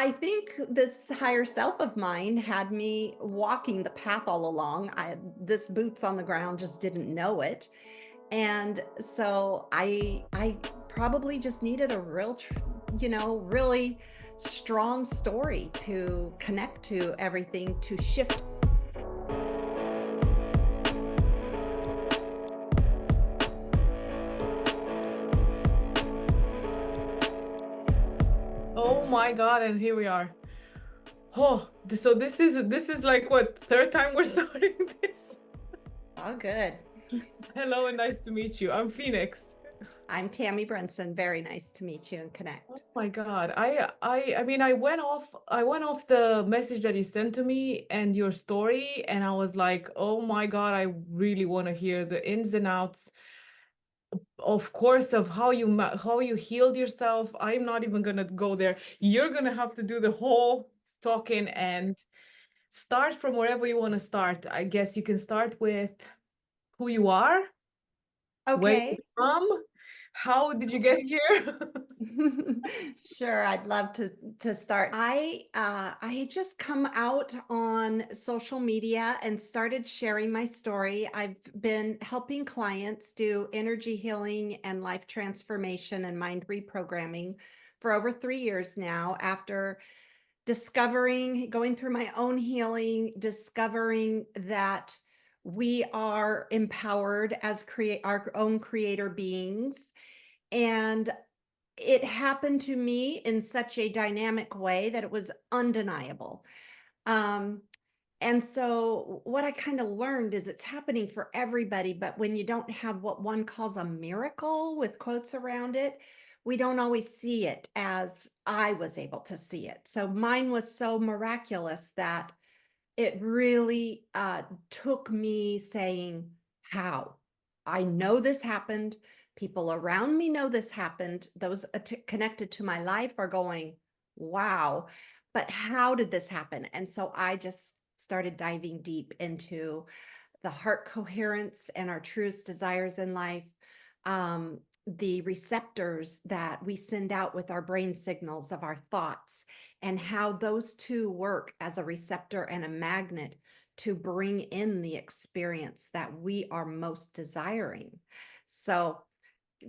I think this higher self of mine had me walking the path all along. This boots on the ground just didn't know it. And so I probably just needed a really strong story to connect to everything to shift. Oh my God, and here we are. Oh, so this is like what, third time we're starting this? Oh, good. Hello and nice to meet you. I'm Phoenix. I'm Tammy Brunson. Very nice to meet you and Oh connect. my God. I mean I went off the message that you sent to me and your story, and I was like, "Oh my God, I really want to hear the ins and outs, of course, of how you healed yourself." I'm not even gonna go there. You're gonna have to do the whole talking and start from wherever you want to start. I guess you can start with who you are, where Okay. you're from, how did you get here? Sure, I'd love to start. I had just come out on social media and started sharing my story. I've been helping clients do energy healing and life transformation and mind reprogramming for over 3 years now after going through my own healing, discovering that we are empowered as create our own creator beings. And it happened to me in such a dynamic way that it was undeniable. Um, and so what I kind of learned is it's happening for everybody, but when you don't have what one calls a miracle with quotes around it, we don't always see it as I was able to see it. So mine was so miraculous that it really took me saying, how? I know this happened. People around me know this happened. Those connected to my life are going, wow, but how did this happen? And so I just started diving deep into the heart coherence and our truest desires in life, the receptors that we send out with our brain signals of our thoughts, and how those two work as a receptor and a magnet to bring in the experience that we are most desiring. So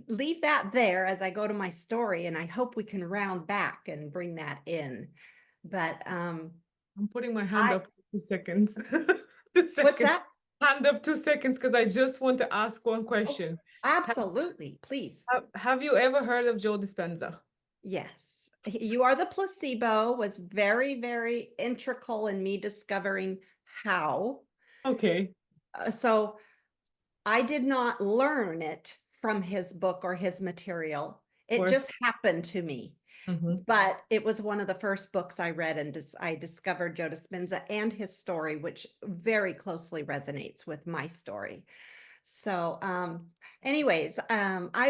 leave that there as I go to my story, and I hope we can round back and bring that in. But I'm putting my hand I up 2 seconds. Two what's seconds. that? Hand up 2 seconds because I just want to ask one Oh, question. Have, absolutely, please. have you ever heard of Joe Dispenza? Yes. You Are the Placebo was very, very integral in me discovering how. Okay, So I did not learn it from his book or his material. of It course. just happened to me. Mhm. But it was one of the first books I read, and I discovered Joe Dispenza and his story, which very closely resonates with my story. So, I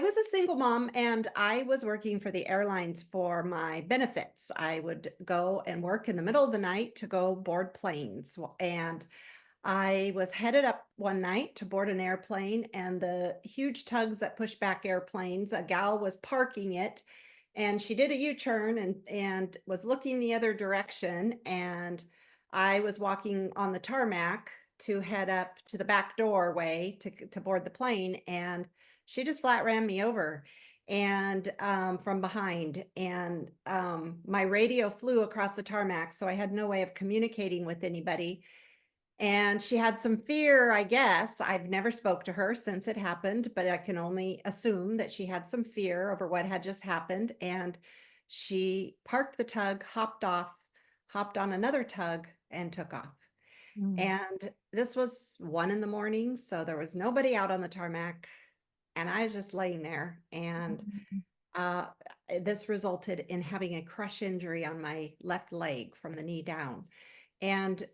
was a single mom and I was working for the airlines for my benefits. I would go and work in the middle of the night to go board planes. And I was headed up one night to board an airplane, and the huge tugs that push back airplanes, a gal was parking it, and she did a U-turn and was looking the other direction. And I was walking on the tarmac to head up to the back doorway to board the plane, and she just flat ran me over and from behind. And my radio flew across the tarmac, so I had no way of communicating with anybody, and she had some fear, I guess. I've never spoke to her since it happened, but I can only assume that she had some fear over what had just happened. And she parked the tug, hopped off, hopped on another tug, and took off. Mm. And this was 1 in the morning, so there was nobody out on the tarmac. And I was just laying there. And uh, this resulted in having a crush injury on my left leg from the knee down. And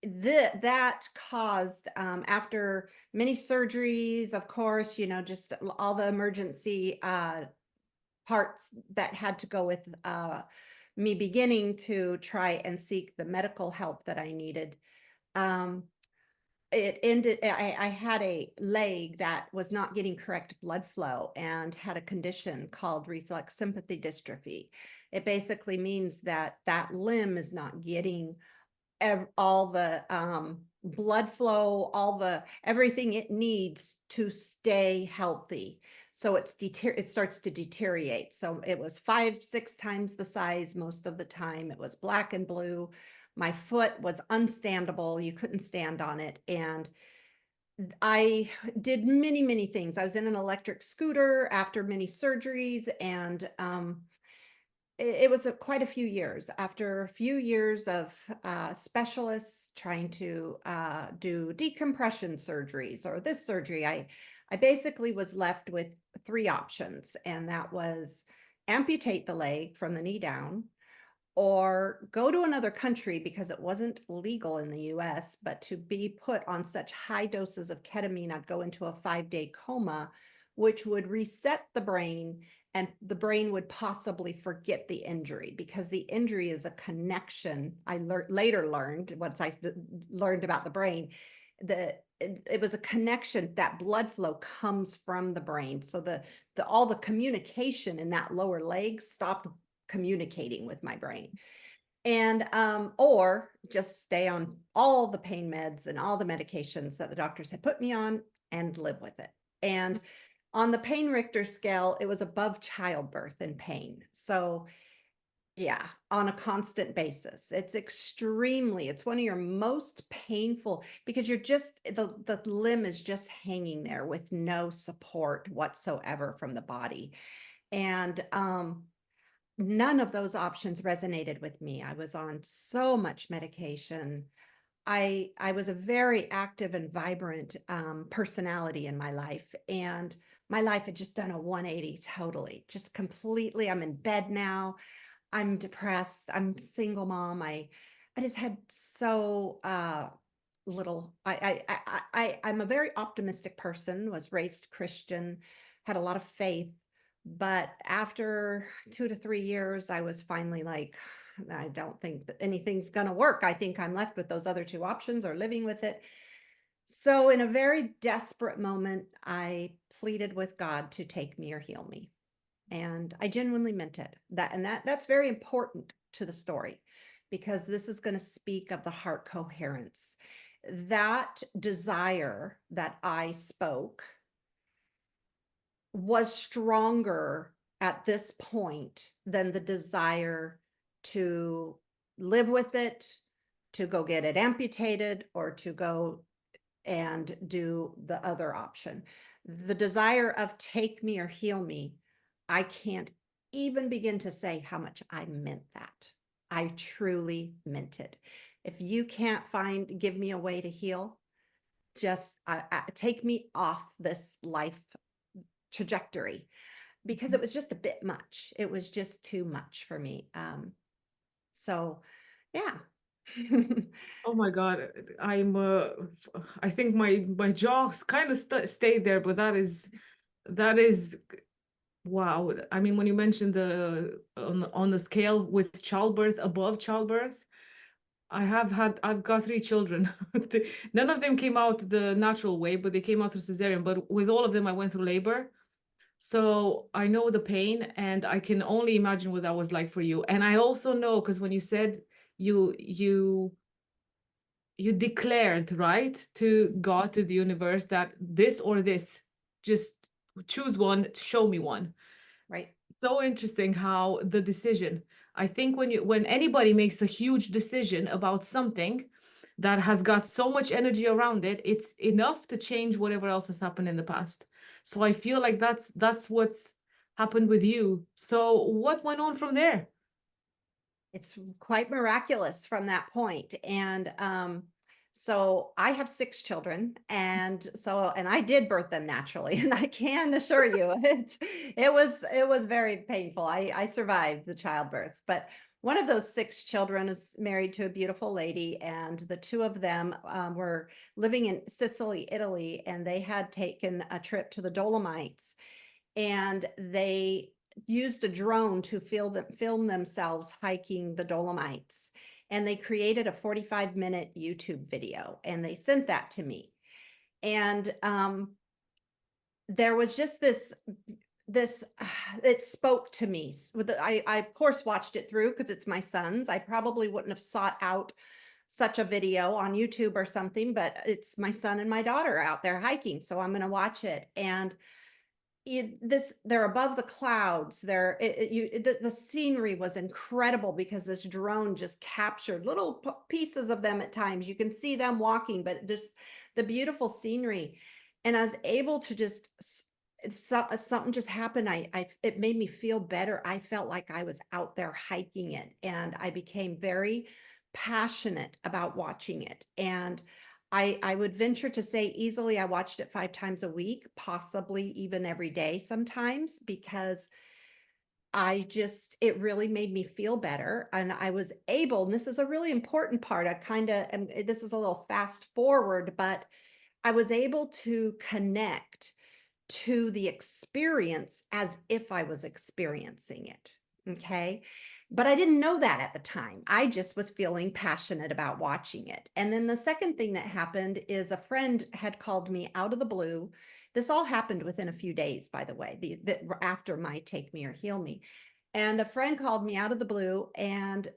that caused, after many surgeries, of course, just all the emergency parts that had to go with me beginning to try and seek the medical help that I needed. Um, it ended, I had a leg that was not getting correct blood flow and had a condition called reflex sympathy dystrophy. It basically means that that limb is not getting all the blood flow, all the everything it needs to stay healthy. So it starts to deteriorate. So it was 5, 6 times the size most of the time. It was black and blue. My foot was unstandable. You couldn't stand on it. And I did many, many things. I was in an electric scooter after many surgeries, and it was quite a few years. After a few years of specialists trying to do decompression surgeries or this surgery, I basically was left with three options, and that was amputate the leg from the knee down, or go to another country because it wasn't legal in the US, but to be put on such high doses of ketamine, I'd go into a 5-day coma, which would reset the brain, and the brain would possibly forget the injury because the injury is a connection. I later learned, once I learned about the brain, it was a connection. That blood flow comes from the brain. So all the communication in that lower leg stopped communicating with my brain. And or just stay on all the pain meds and all the medications that the doctors had put me on and live with it. And on the pain Richter scale, it was above childbirth in pain. So yeah, on a constant basis. It's one of your most painful, because you're just the limb is just hanging there with no support whatsoever from the body. And none of those options resonated with me. I was on so much medication. I was a very active and vibrant personality in my life, and my life had just done a 180 totally, just completely. I'm in bed now. I'm depressed. I'm single mom. I just had so little. I'm a very optimistic person. Was raised Christian, had a lot of faith, but after 2 to 3 years, I was finally like, I don't think that anything's going to work. I think I'm left with those other two options or living with it. So, in a very desperate moment, I pleaded with God to take me or heal me. And I genuinely meant it. That's very important to the story, because this is going to speak of the heart coherence. That desire that I spoke was stronger at this point than the desire to live with it, to go get it amputated, or to go and do the other option. The desire of take me or heal me, I can't even begin to say how much I meant that. I truly meant it. If you can't give me a way to heal, just take me off this life trajectory, because it was just a bit much. It was just too much for me. So yeah. Oh my God, I think my jaws kind of stayed there, but that is wow. I mean, when you mentioned the on the scale with childbirth, above childbirth, I've got three children. None of them came out the natural way, but they came out through cesarean. But with all of them, I went through labor. So I know the pain, and I can only imagine what that was like for you. And I also know, because when you said you you declared, right, to God, to the universe, that this or this, just choose one, show me one. Right. So interesting how the decision, I think when anybody makes a huge decision about something that has got so much energy around it, it's enough to change whatever else has happened in the past. So I feel like that's what's happened with you. So what went on from there? It's quite miraculous from that point. And so I have 6 children, and I did birth them naturally, and I can assure you it was very painful. I survived the childbirths, but one of those 6 children is married to a beautiful lady, and the two of them were living in Sicily, Italy, and they had taken a trip to the Dolomites, and they used a drone to film themselves hiking the Dolomites. and they created a 45-minute YouTube video and they sent that to me. And there was just this it spoke to me. I of course watched it through because it's my son's. I probably wouldn't have sought out such a video on YouTube or something, but it's my son and my daughter out there hiking, so I'm going to watch it. And they're above the clouds. The scenery was incredible because this drone just captured little pieces of them at times. You can see them walking, but just the beautiful scenery. And I was able to just something just happened. It made me feel better. I felt like I was out there hiking it, and I became very passionate about watching it. And I would venture to say easily I watched it 5 times a week, possibly even every day sometimes, because it really made me feel better, and I was able, and this is a really important part, I kinda am this is a little fast forward, but I was able to connect to the experience as if I was experiencing it. Okay. But I didn't know that at the time. I just was feeling passionate about watching it. And then the second thing that happened is a friend had called me out of the blue. This all happened within a few days, by the way, after my Take Me or Heal Me. And a friend called me out of the blue, and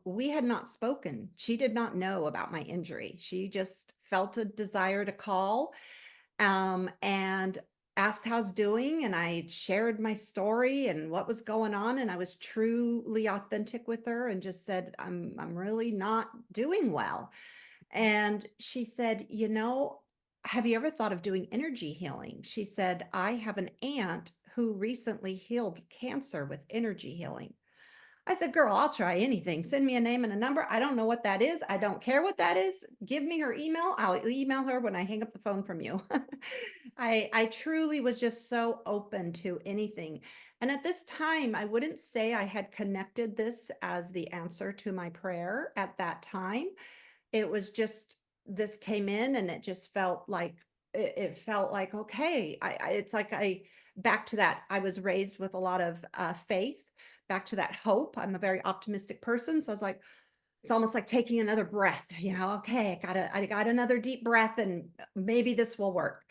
we had not spoken. She did not know about my injury. She just felt a desire to call, and asked how I was doing, and I shared my story and what was going on, and I was truly authentic with her and just said, I'm really not doing well. And she said, have you ever thought of doing energy healing? She said, I have an aunt who recently healed cancer with energy healing. I said, girl, I'll try anything. Send me a name and a number. I don't know what that is. I don't care what that is. Give me her email. I'll email her when I hang up the phone from you. I truly was just so open to anything. And at this time, I wouldn't say I had connected this as the answer to my prayer at that time. It was just, this came in and it just felt like, it felt like, okay, it's like back to that, I was raised with a lot of faith, back to that hope. I'm a very optimistic person. So I was like, it's almost like taking another breath, okay, I got another deep breath and maybe this will work.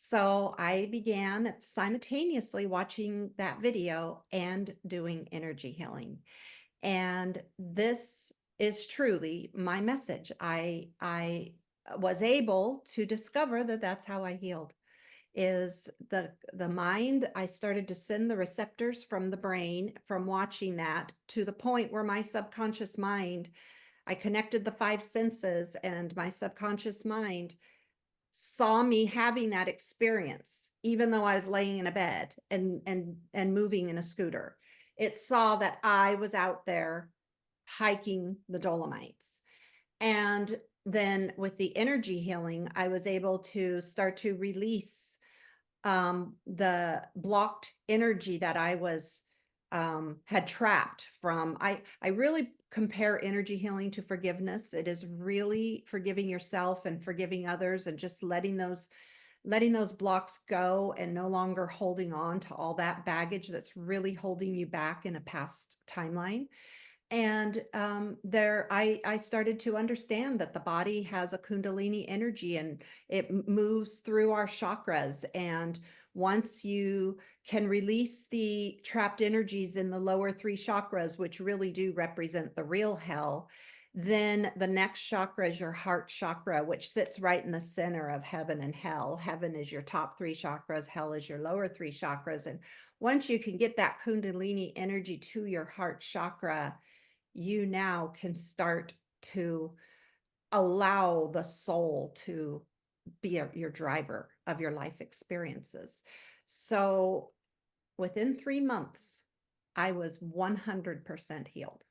So I began simultaneously watching that video and doing energy healing. And this is truly my message. I was able to discover that that's how I healed, is the mind. I started to send the receptors from the brain from watching that to the point where my subconscious mind, I connected the five senses, and my subconscious mind saw me having that experience, even though I was laying in a bed and moving in a scooter. It saw that I was out there hiking the Dolomites. And then with the energy healing, I was able to start to release the blocked energy that I was had trapped from. I really compare energy healing to forgiveness. It is really forgiving yourself and forgiving others, and just letting those blocks go and no longer holding on to all that baggage that's really holding you back in a past timeline. And I started to understand that the body has a Kundalini energy, and it moves through our chakras. And once you can release the trapped energies in the lower three chakras, which really do represent the real hell, then the next chakra is your heart chakra, which sits right in the center of heaven and hell. Heaven is your top three chakras, hell is your lower three chakras. And once you can get that Kundalini energy to your heart chakra, you now can start to allow the soul to be your driver of your life experiences. So within 3 months, I was 100% healed.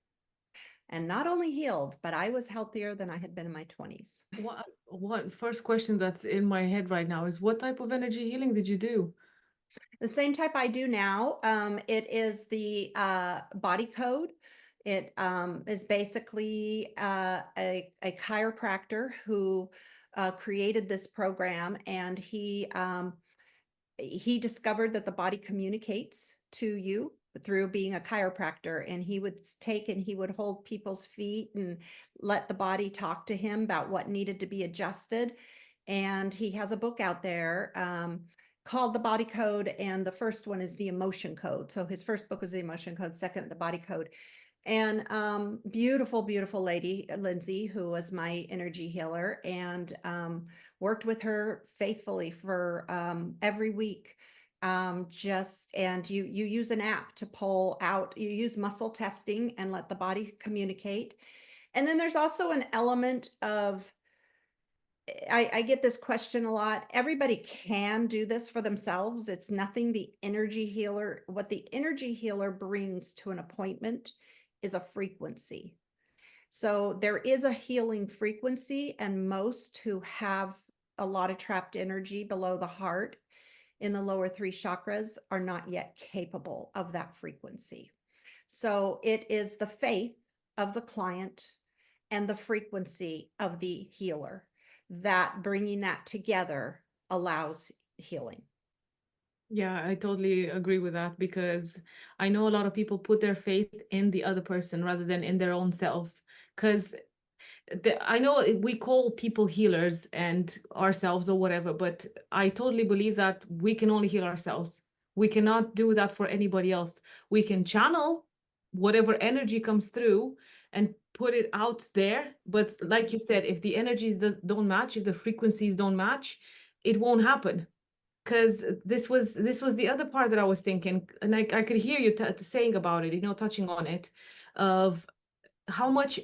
And not only healed, but I was healthier than I had been in my 20s. What first question that's in my head right now is what type of energy healing did you do? The same type I do now. It is the body code. It is basically a chiropractor who created this program, and he discovered that the body communicates to you. through being a chiropractor, and he would take and he would hold people's feet and let the body talk to him about what needed to be adjusted. And he has a book out there called The Body Code, and the first one is The Emotion Code. So his first book was The Emotion Code, second, The Body Code. And beautiful, beautiful lady, Lindsay, who was my energy healer, and worked with her faithfully for every week. Just and you use an app to pull out, you use muscle testing and let the body communicate. And then there's also an element of, I get this question a lot. Everybody can do this for themselves. It's nothing the energy healer, what the energy healer brings to an appointment is a frequency. So there is a healing frequency, and most who have a lot of trapped energy below the heart in the lower three chakras are not yet capable of that frequency. So it is the faith of the client and the frequency of the healer that bringing that together allows healing. Yeah, I totally agree with that because I know a lot of people put their faith in the other person rather than in their own selves. Because I know we call people healers and ourselves or whatever, but I totally believe that we can only heal ourselves. We cannot do that for anybody else. We can channel whatever energy comes through and put it out there. But like you said, if the energies don't match, if the frequencies don't match, it won't happen. Because this was the other part that I was thinking, and I could hear you saying about it, touching on it, of how much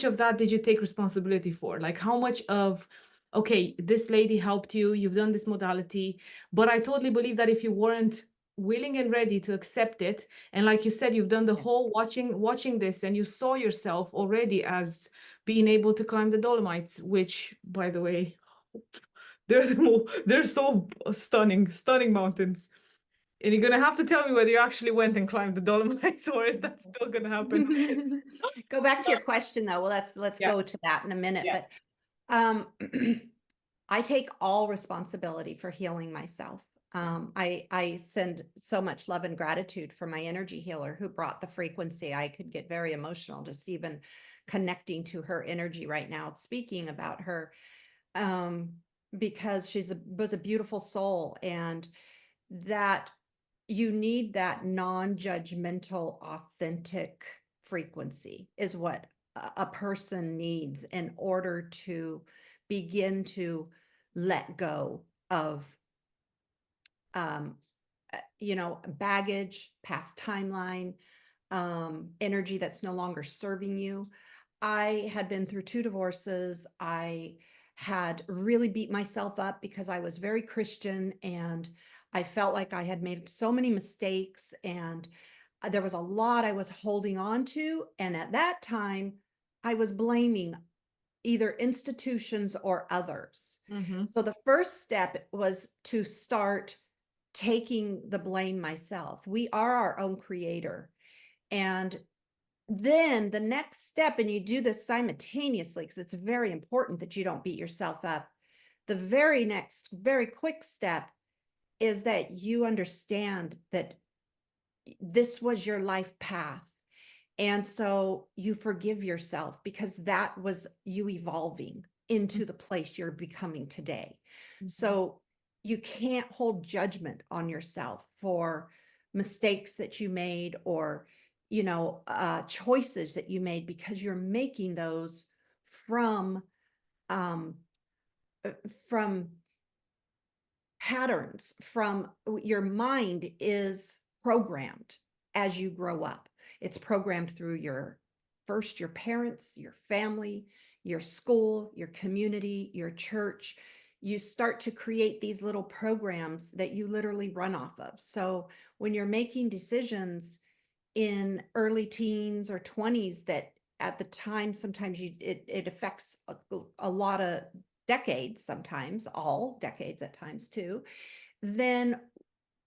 of that did you take responsibility for? Like how much of, okay, this lady helped you, you've done this modality, but I totally believe that if you weren't willing and ready to accept it, and like you said, you've done the Yeah. whole watching this, and you saw yourself already as being able to climb the Dolomites, which, by the way, they're so stunning mountains. And you're gonna have to tell me whether you actually went and climbed the Dolomites, or is that still gonna happen? Go back to your question though. Well, let's Yeah, go to that in a minute. yeah. But um, I take all responsibility for healing myself. I send so much love and gratitude for my energy healer who brought the frequency. I could get very emotional just even connecting to her energy right now, speaking about her, um, because was a beautiful soul, and that you need that non-judgmental, authentic frequency is what a person needs in order to begin to let go of um, baggage, past timeline, energy that's no longer serving you. I had been through 2 divorces. I had really beat myself up because I was very Christian, and I felt like I had made so many mistakes, and there was a lot I was holding on to. And at that time, I was blaming either institutions or others. Mm-hmm. So the first step was to start taking the blame myself. We are our own creator. And then the next step, and you do this simultaneously because it's very important that you don't beat yourself up. The very next, very quick step is that you understand that this was your life path. And so you forgive yourself because that was you evolving into the place you're becoming today. Mm-hmm. So you can't hold judgment on yourself for mistakes that you made, or choices that you made, because you're making those from um, from patterns, from your mind is programmed as you grow up. It's programmed through your parents, your family, your school, your community, your church. You start to create these little programs that you literally run off of. So when you're making decisions in early teens or 20s, that at the time sometimes it affects a lot of decades, sometimes all decades at times too, then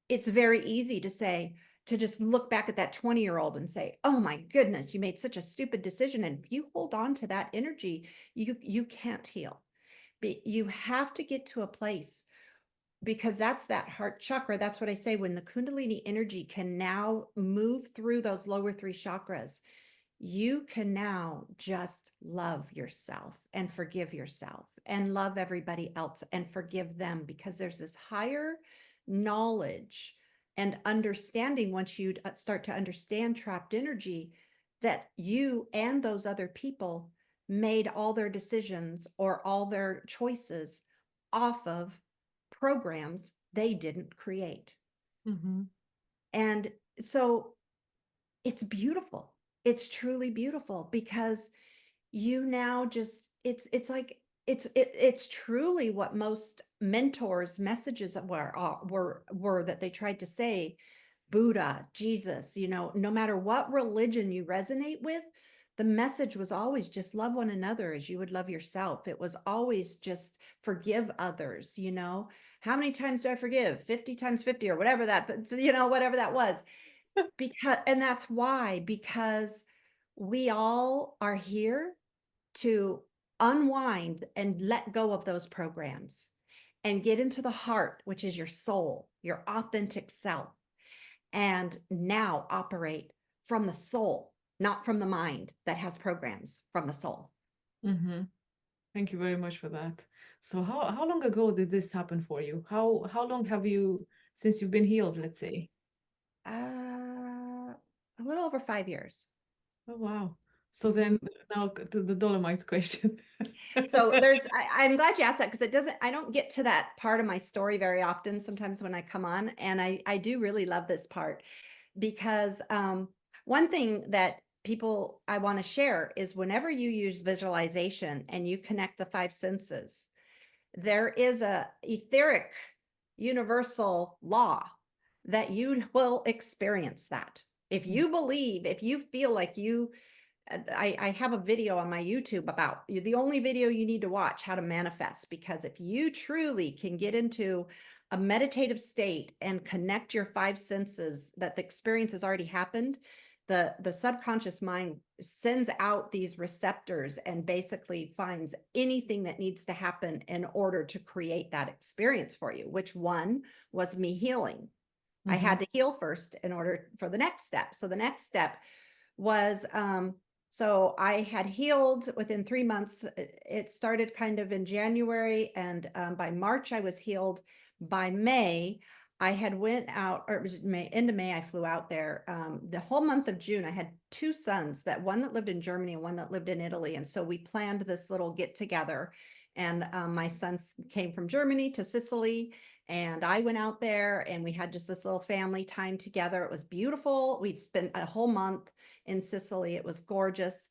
it's very easy to just look back at that 20-year-old and say, oh my goodness, you made such a stupid decision. And if you hold on to that energy, you can't heal. But you have to get to a place because that's that heart chakra. That's what I say, when the Kundalini energy can now move through those lower three chakras, you can now just love yourself and forgive yourself and love everybody else and forgive them, because there's this higher knowledge and understanding once you start to understand trapped energy, that you and those other people made all their decisions or all their choices off of programs they didn't create. Mhm. And so it's beautiful. It's truly beautiful, because you now just, it's like it's truly what most mentors messages were that they tried to say. Buddha, Jesus, no matter what religion you resonate with, the message was always just love one another as you would love yourself. It was always just forgive others. How many times do I forgive? 50 times 50, or whatever whatever that was. And that's why, because we all are here to unwind and let go of those programs and get into the heart, which is your soul, your authentic self, and now operate from the soul, not from the mind that has programs, from the soul. Mhm. Thank you very much for that. So how long ago did this happen for you? How long have you since you've been healed, let's say? A little over 5 years. Oh wow. So Mhm. then now to the Dolomites question. So I'm glad you asked that, because I don't get to that part of my story very often sometimes when I come on. And I do really love this part, because one thing that people I want to share is, whenever you use visualization and you connect the five senses, there is a etheric universal law that you will experience that. If you believe, if you feel like I have a video on my YouTube about the only video you need to watch, how to manifest, because if you truly can get into a meditative state and connect your five senses, that the experience has already happened, the subconscious mind sends out these receptors and basically finds anything that needs to happen in order to create that experience for you, which one was me healing. I Mhm. had to heal first in order for the next step. So the next step was so I had healed within 3 months. It started kind of in January, and by March I was healed. By May I had went out, or it was May, end of May I flew out there. The whole month of June I had two sons, that one that lived in Germany and one that lived in Italy, and so we planned this little get together. And my son came from Germany to Sicily, and I went out there, and we had just this little family time together. It was beautiful. We spent a whole month in Sicily. It was gorgeous.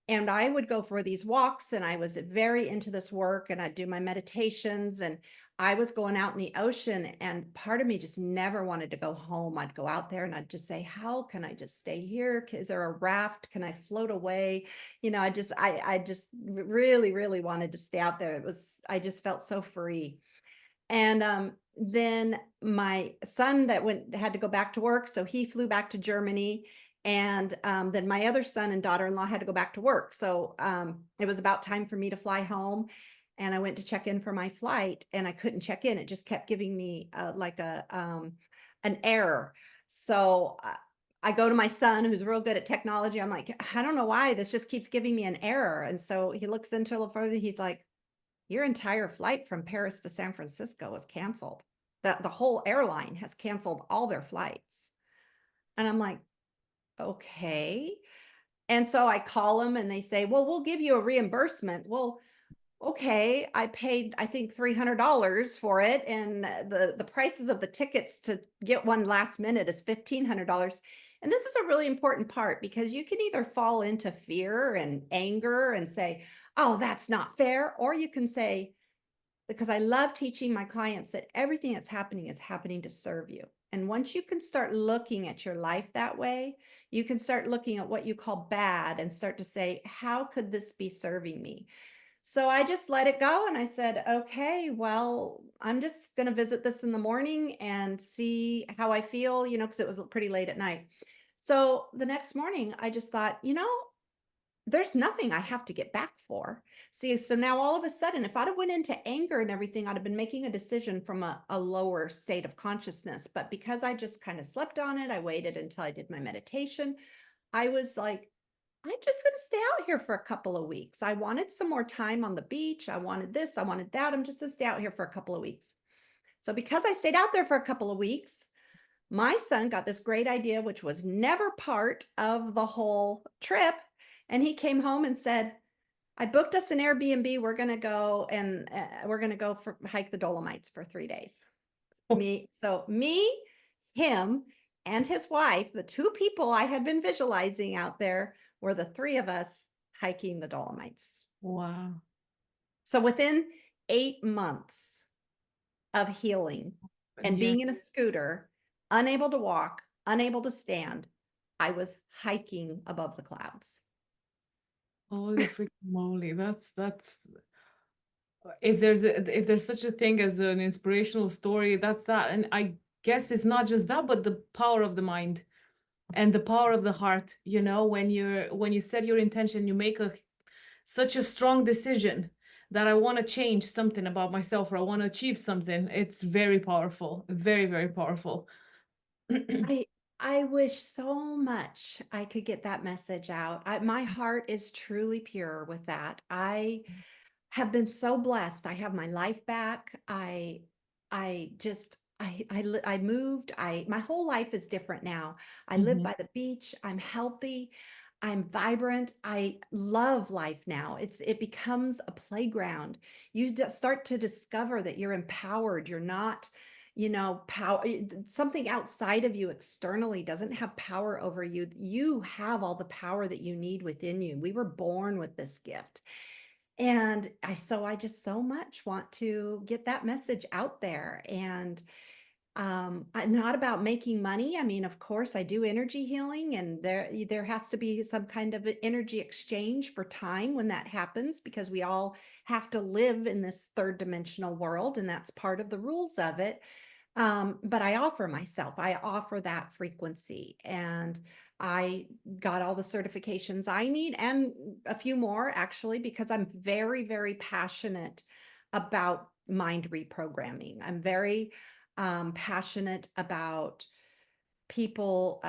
And I would go for these walks, and I was very into this work, and I'd do my meditations, and I was going out in the ocean, and part of me just never wanted to go home. I'd go out there and I'd just say, how can I just stay here? Is there a raft? Can I float away? I just really, really wanted to stay out there. I just felt so free. And then my son that had to go back to work, so he flew back to Germany. And then my other son and daughter-in-law had to go back to work. So it was about time for me to fly home. And I went to check in for my flight, and I couldn't check in. It just kept giving me like an error. So I go to my son, who's real good at technology. I'm like, I don't know why this just keeps giving me an error. And so he looks into it a little further. He's like, your entire flight from Paris to San Francisco is canceled. The whole airline has canceled all their flights. And I'm like, okay. And so I call them, and they say, well, we'll give you a reimbursement. Well, okay, I paid, I think, $300 for it. And the prices of the tickets to get one last minute is $1,500. And this is a really important part, because you can either fall into fear and anger and say, oh, that's not fair. Or you can say, because I love teaching my clients that everything that's happening is happening to serve you. And once you can start looking at your life that way, you can start looking at what you call bad and start to say, how could this be serving me? So I just let it go, and I said, okay, well, I'm just going to visit this in the morning and see how I feel, because it was pretty late at night. So the next morning, I just thought, there's nothing I have to get back for. See, so now all of a sudden, if I'd have went into anger and everything, I'd have been making a decision from a lower state of consciousness. But because I just kind of slept on it, I waited until I did my meditation. I was like, I'm just going to stay out here for a couple of weeks. I wanted some more time on the beach. I wanted this, I wanted that. I'm just going to stay out here for a couple of weeks. So because I stayed out there for a couple of weeks, my son got this great idea, which was never part of the whole trip. And he came home and said, I booked us an Airbnb. We're going to go and we're going to go for hike the Dolomites for 3 days. Me, him, and his wife, the two people I had been visualizing out there, were the three of us hiking the Dolomites. Wow. So within 8 months of healing and Yeah. being in a scooter, unable to walk, unable to stand, I was hiking above the clouds. Holy freaking moly. That's if there's such a thing as an inspirational story, that's that. And I guess it's not just that, but the power of the mind and the power of the heart, when you set your intention, you make a such a strong decision that I want to change something about myself or I want to achieve something. It's very powerful, very, very powerful. I I wish so much I could get that message out. My heart is truly pure with that. I have been so blessed. I have my life back. I just I moved. I My whole life is different now. I live Mhm, by the beach. I'm healthy. I'm vibrant. I love life now. It becomes a playground. You just start to discover that you're empowered. You're not, power something outside of you externally doesn't have power over you. You have all the power that you need within you. We were born with this gift. And I just so much want to get that message out there. And I'm not about making money. I mean, of course, I do energy healing, and there has to be some kind of an energy exchange for time when that happens, because we all have to live in this third dimensional world, and that's part of the rules of it. But I offer myself, I offer that frequency, and I got all the certifications I need and a few more actually, because I'm very, very passionate about mind reprogramming. I'm very passionate about people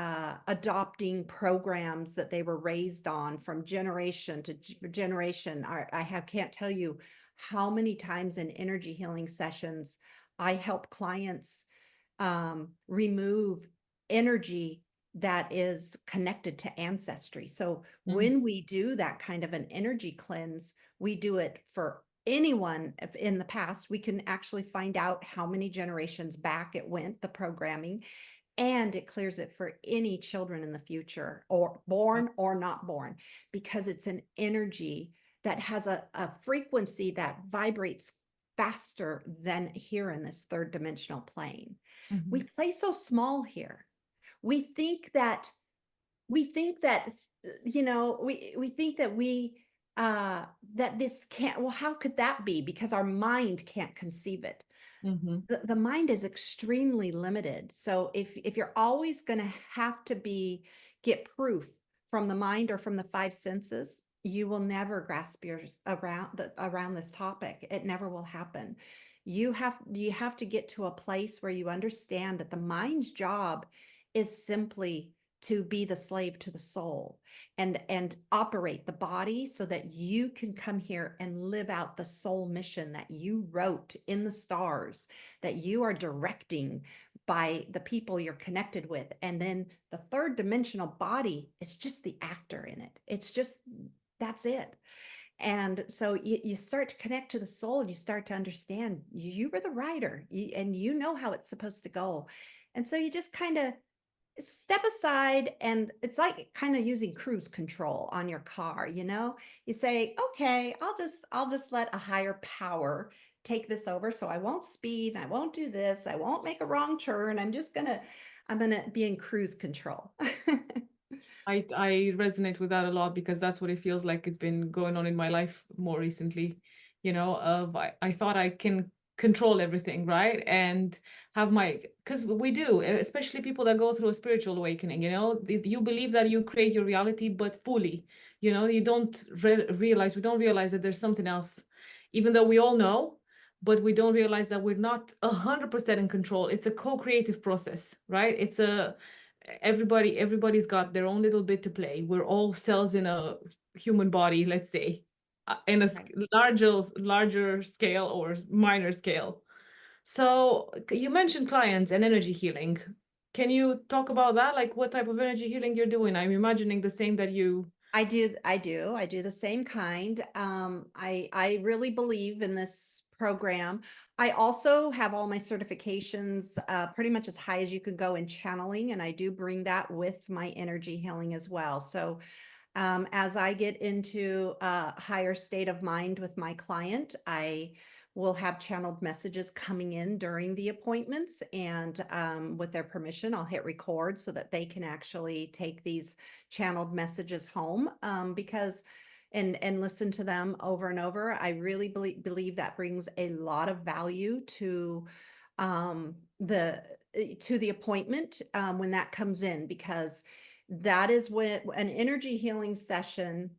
adopting programs that they were raised on from generation to generation. Can't tell you how many times in energy healing sessions I help clients remove energy that is connected to ancestry. So mm, when we do that kind of an energy cleanse, we do it for anyone in the past. We can actually find out how many generations back it went, the programming, and it clears it for any children in the future, or wow, born or not born, because it's an energy that has a frequency that vibrates faster than here in this third dimensional plane. We mhm, play so small here. We think that we think that we think that we that this can't, well, how could that be? Because our mind can't conceive it. mhm, The mind is extremely limited. So if you're always going to have to be get proof from the mind or from the five senses, you will never grasp yours around this topic. It never will happen. You have to get to a place where you understand that the mind's job is simply to be the slave to the soul, and operate the body so that you can come here and live out the soul mission that you wrote in the stars, that you are directing by the people you're connected with. And then the third dimensional body is just the actor in it. It's just, that's it. And so you start to connect to the soul, and you start to understand you were the writer, and you know how it's supposed to go. And so you just kind of step aside, and it's like kind of using cruise control on your car. You say, okay, I'll just let a higher power take this over, so I won't speed, I won't do this, I won't make a wrong turn. I'm gonna be in cruise control. I resonate with that a lot because that's what it feels like it's been going on in my life more recently, of I thought I can control everything, right? And have because we do, especially people that go through a spiritual awakening, you believe that you create your reality, but fully, You don't realize, we don't realize that there's something else, even though we all know, but we don't realize that we're not 100% in control. It's a co-creative process, right? It's a everybody's got their own little bit to play. We're all cells in a human body, let's say, in a Right. larger scale or minor scale. So you mentioned clients and energy healing. Can you talk about that? Like what type of energy healing you're doing? I'm imagining the same that you. I do the same kind. I really believe in this program. I also have all my certifications, pretty much as high as you could go in channeling, and I do bring that with my energy healing as well. So as I get into a higher state of mind with my client, I will have channeled messages coming in during the appointments. And with their permission, I'll hit record so that they can actually take these channeled messages home because and listen to them over and over. I really believe that brings a lot of value the to the appointment when that comes in, because that is when an energy healing session,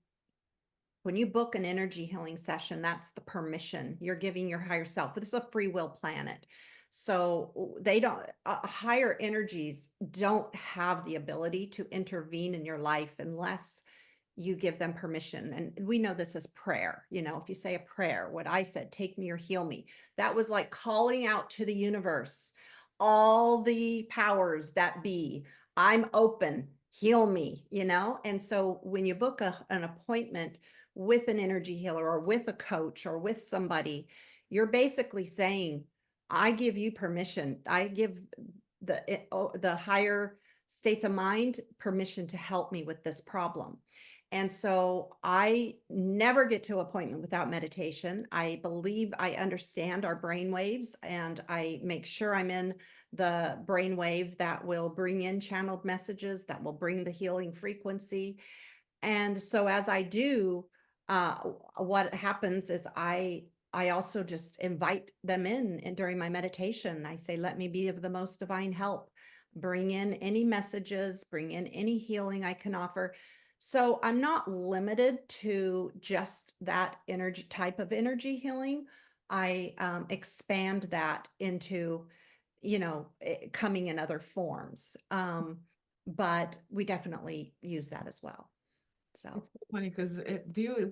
when you book an energy healing session, that's the permission you're giving your higher self. This is a free will planet. So they don't, higher energies don't have the ability to intervene in your life unless you give them permission. And we know this as prayer. If you say a prayer, what I said, take me or heal me, that was like calling out to the universe, all the powers that be, I'm open, heal me. And so when you book an appointment with an energy healer or with a coach or with somebody, you're basically saying, I give you permission. I give the higher states of mind permission to help me with this problem. And so I never get to appointment without meditation. I believe I understand our brain waves, and I make sure I'm in the brain wave that will bring in channeled messages, that will bring the healing frequency. And so as I do, uh, what happens is I also just invite them in, and during my meditation, I say, let me be of the most divine help. Bring in any messages, bring in any healing I can offer. So I'm not limited to just that energy type of energy healing. I expand that into, coming in other forms. But we definitely use that as well. So It's so funny because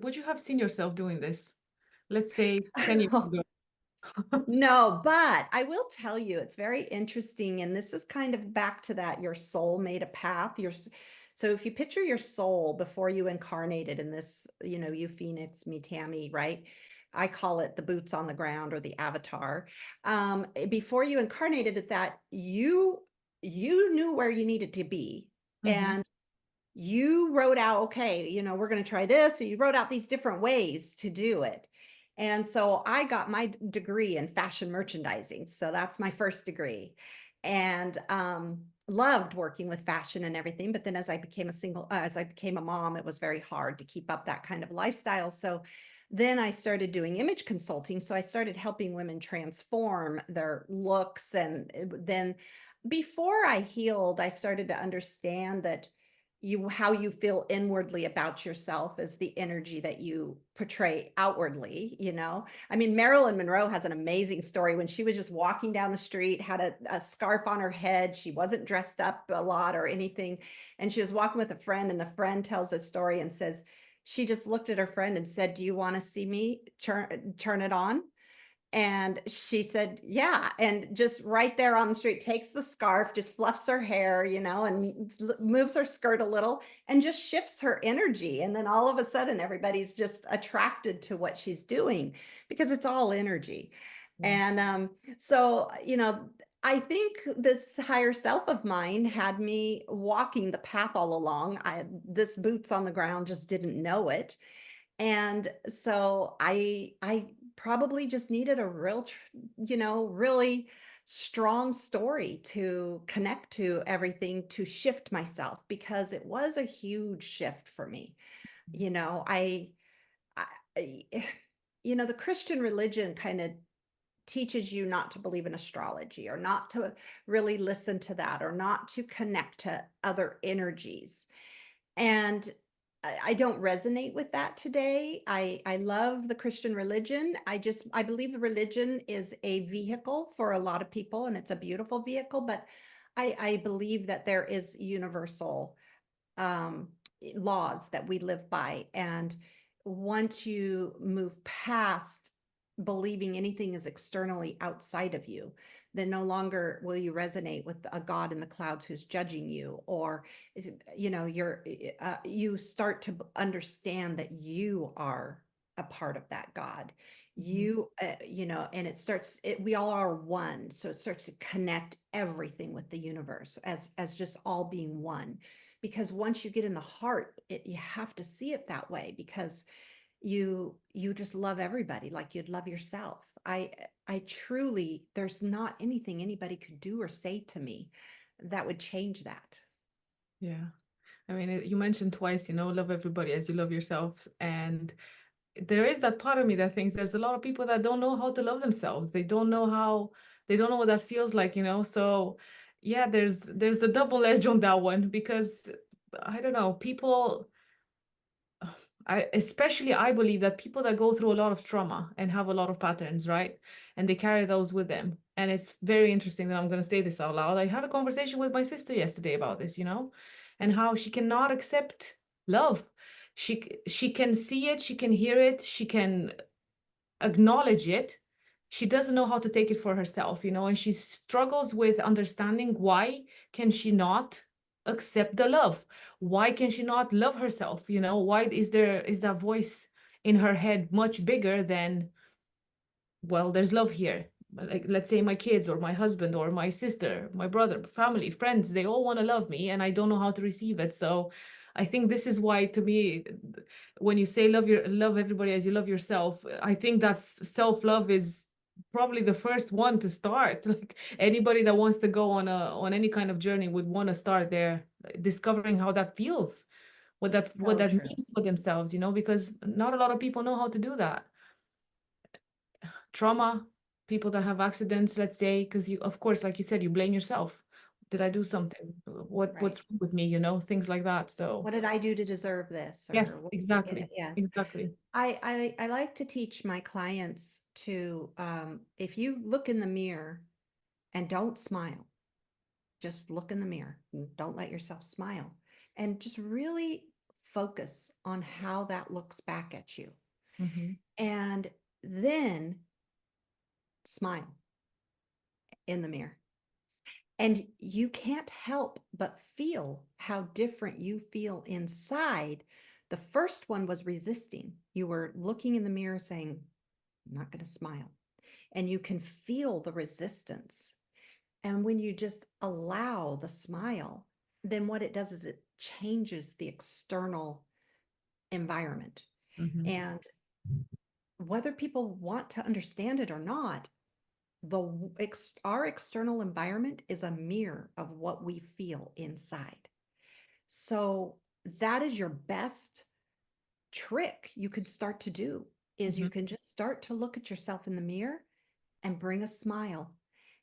would you have seen yourself doing this? Let's say 10 years ago. no, but I will tell you, it's very interesting. And this is kind of back to that your soul made a path. So if you picture your soul before you incarnated in this, you Phoenix, me Tammy, right? I call it the boots on the ground or the avatar. Before you incarnated at that, you knew where you needed to be. Mhm. And you wrote out, okay, we're going to try this. So you wrote out these different ways to do it. And so I got my degree in fashion merchandising. So that's my first degree. And loved working with fashion and everything. But then as I became a mom, it was very hard to keep up that kind of lifestyle. So then I started doing image consulting. So I started helping women transform their looks. And then before I healed, I started to understand that how you feel inwardly about yourself is the energy that you portray outwardly. I mean, Marilyn Monroe has an amazing story. When she was just walking down the street, had a scarf on her head, she wasn't dressed up a lot or anything, and she was walking with a friend, and the friend tells a story and says she just looked at her friend and said, do you want to see me turn it on? And she said, yeah. And just right there on the street, takes the scarf, just fluffs her hair, and moves her skirt a little and just shifts her energy. And then all of a sudden, everybody's just attracted to what she's doing because it's all energy. Yeah. And so, I think this higher self of mine had me walking the path all along. This boots on the ground just didn't know it. And so I probably just needed a really strong story to connect to everything, to shift myself, because it was a huge shift for me. You know, I the Christian religion kind of teaches you not to believe in astrology, or not to really listen to that, or not to connect to other energies. And I don't resonate with that today. I love the Christian religion. I believe the religion is a vehicle for a lot of people, and it's a beautiful vehicle, but I believe that there is universal um, laws that we live by. And once you move past believing anything is externally outside of you, then no longer will you resonate with a God in the clouds who's judging you, or you start to understand that you are a part of that God. Mhm. And we all are one. So it starts to connect everything with the universe as just all being one, because once you get in the heart, you have to see it that way, because you just love everybody like you'd love yourself. I truly, there's not anything anybody could do or say to me that would change that. Yeah. I mean, you mentioned twice, love everybody as you love yourself. And there is that part of me that thinks there's a lot of people that don't know how to love themselves. They don't know what that feels like, So yeah, there's the double edge on that one because I don't know, people I believe that people that go through a lot of trauma and have a lot of patterns, right? And they carry those with them. And it's very interesting that I'm going to say this out loud. I had a conversation with my sister yesterday about this, and how she cannot accept love. She can see it, she can hear it, she can acknowledge it. She doesn't know how to take it for herself, and she struggles with understanding why can she not accept the love? Why can she not love herself? Why is that voice in her head much bigger than, well, there's love here. Like, let's say my kids or my husband or my sister, my brother, family, friends, they all want to love me and I don't know how to receive it. So I think this is why, to me, when you say love everybody as you love yourself, I think that's self-love is probably the first one to start. Like anybody that wants to go on any kind of journey would want to start there, discovering how that feels, what So that true. means for themselves, because not a lot of people know how to do that. Trauma, people that have accidents, let's say, because you, of course, like you said, you blame yourself. Did I do something? What's Right. wrong with me? Things like that. So What did I do to deserve this? Or yes, exactly, yes. exactly. I like to teach my clients to, if you look in the mirror and don't smile, just look in the mirror. Don't let yourself smile. And just really focus on how that looks back at you. Hmm. And then smile in the mirror. And you can't help but feel how different you feel inside. The first one was resisting. You were looking in the mirror saying, I'm not going to smile. And you can feel the resistance. And when you just allow the smile, then what it does is it changes the external environment. Hmm. And whether people want to understand it or not, our external environment is a mirror of what we feel inside. So that is your best trick you could start to do, is you Hmm. can just start to look at yourself in the mirror and bring a smile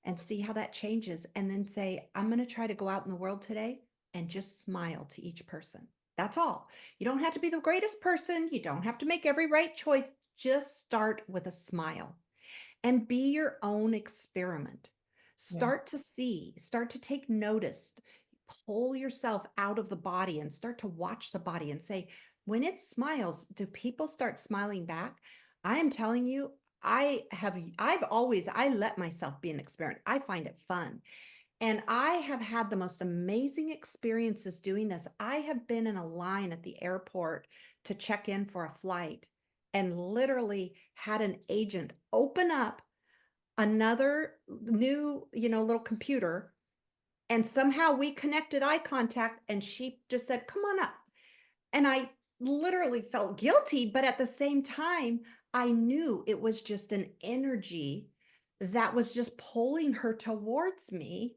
and see how that changes. And then say, I'm going to try to go out in the world today and just smile to each person. That's all. You don't have to be the greatest person. You don't have to make every right choice. Just start with a smile and be your own experiment. Yeah. Start to take notice, pull yourself out of the body and start to watch the body and say, when it smiles, do people start smiling back? I am telling you, I let myself be an experiment. I find it fun. And I have had the most amazing experiences doing this. I have been in a line at the airport to check in for a flight and literally had an agent open up another new, little computer. And somehow we connected eye contact and she just said, come on up. And I literally felt guilty, but at the same time, I knew it was just an energy that was just pulling her towards me,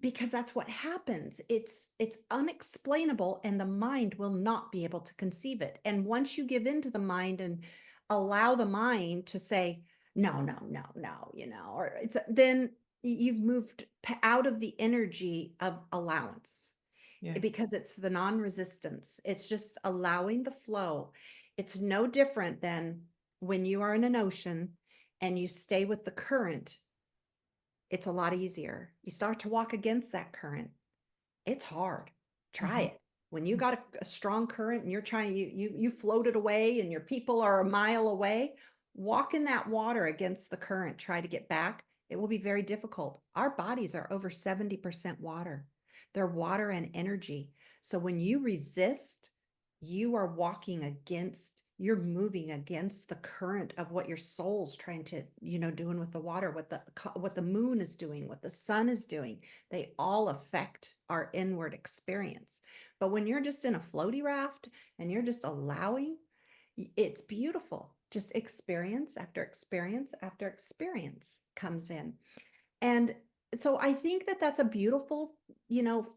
because that's what happens. It's unexplainable and the mind will not be able to conceive it. And once you give in to the mind and allow the mind to say no, no, no, no, or then you've moved out of the energy of allowance. Yeah. because it's the non-resistance. It's just allowing the flow. It's no different than when you are in an ocean and you stay with the current. It's a lot easier. You start to walk against that current. It's hard. Try Mhm. it. When you got a strong current and you're trying, you floated away and your people are a mile away, walk in that water against the current, try to get back. It will be very difficult. Our bodies are over 70% water. They're water and energy. So when you resist, you are walking against, you're moving against the current of what your soul's trying to, doing with the water, what the moon is doing, what the sun is doing. They all affect our inward experience. But when you're just in a floaty raft and you're just allowing, it's beautiful. Just experience after experience after experience comes in. And so I think that that's a beautiful,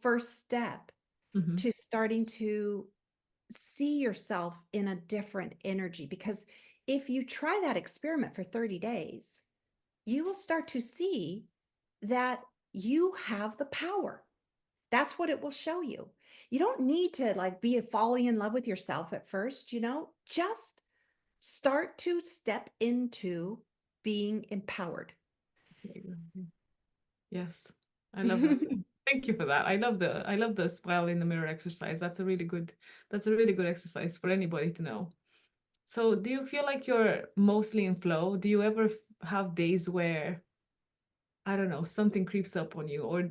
first step Mhm. to starting to see yourself in a different energy. Because if you try that experiment for 30 days, you will start to see that you have the power. That's what it will show you. You don't need to like be falling in love with yourself at first, just start to step into being empowered. There you go. Yeah. Yes. I love that. Thank you for that. I love the smile in the mirror exercise. That's a really good exercise for anybody to know. So, do you feel like you're mostly in flow? Do you ever have days where, I don't know, something creeps up on you or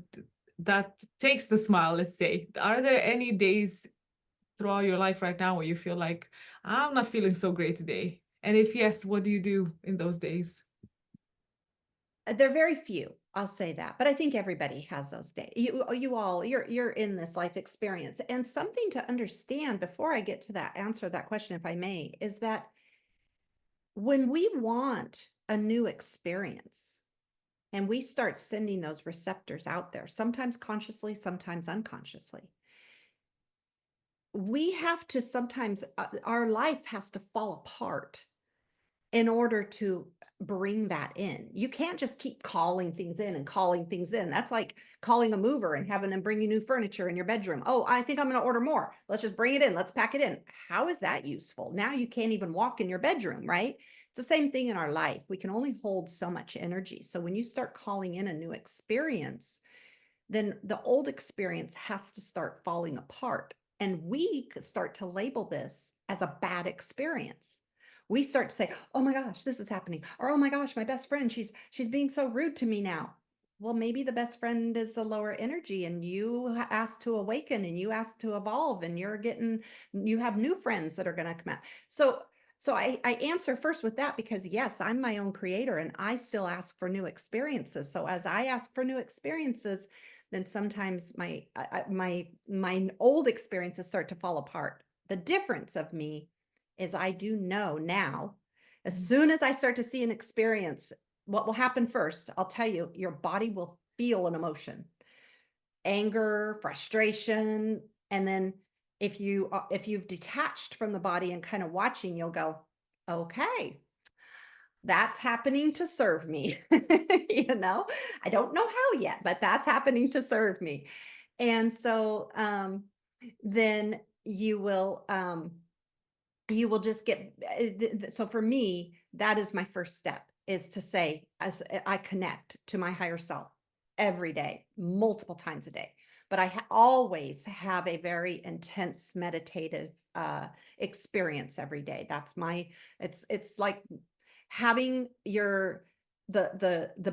that takes the smile, let's say? Are there any days throughout your life right now where you feel like, I'm not feeling so great today? And if yes, what do you do in those days? They're very few, I'll say that, but I think everybody has those days. You're in this life experience. And something to understand before I get to that answer that question, if I may, is that when we want a new experience and we start sending those receptors out there, sometimes consciously, sometimes unconsciously, we have to sometimes, our life has to fall apart in order to bring that in. You can't just keep calling things in and calling things in. That's like calling a mover and having them bring you new furniture in your bedroom. Oh, I think I'm going to order more. Let's just bring it in. Let's pack it in. How is that useful? Now you can't even walk in your bedroom, right? It's the same thing in our life. We can only hold so much energy. So when you start calling in a new experience, then the old experience has to start falling apart. And we could start to label this as a bad experience. We start to say, "Oh my gosh, this is happening," or "Oh my gosh, my best friend, she's being so rude to me now." Well, maybe the best friend is a lower energy and you asked to awaken and you asked to evolve and you have new friends that are going to come out. So I answer first with that because yes, I'm my own creator and I still ask for new experiences. So as I ask for new experiences, then sometimes my old experiences start to fall apart. The difference of me is I do know now, as Mhm. soon as I start to see an experience, what will happen first, I'll tell you, your body will feel an emotion, anger, frustration, and then if you've detached from the body and kind of watching, you'll go, okay, that's happening to serve me. I don't know how yet, but that's happening to serve me. And so then you will just get so for me, that is my first step, is to say, as I connect to my higher self every day, multiple times a day. But I always have a very intense meditative experience every day. It's like having the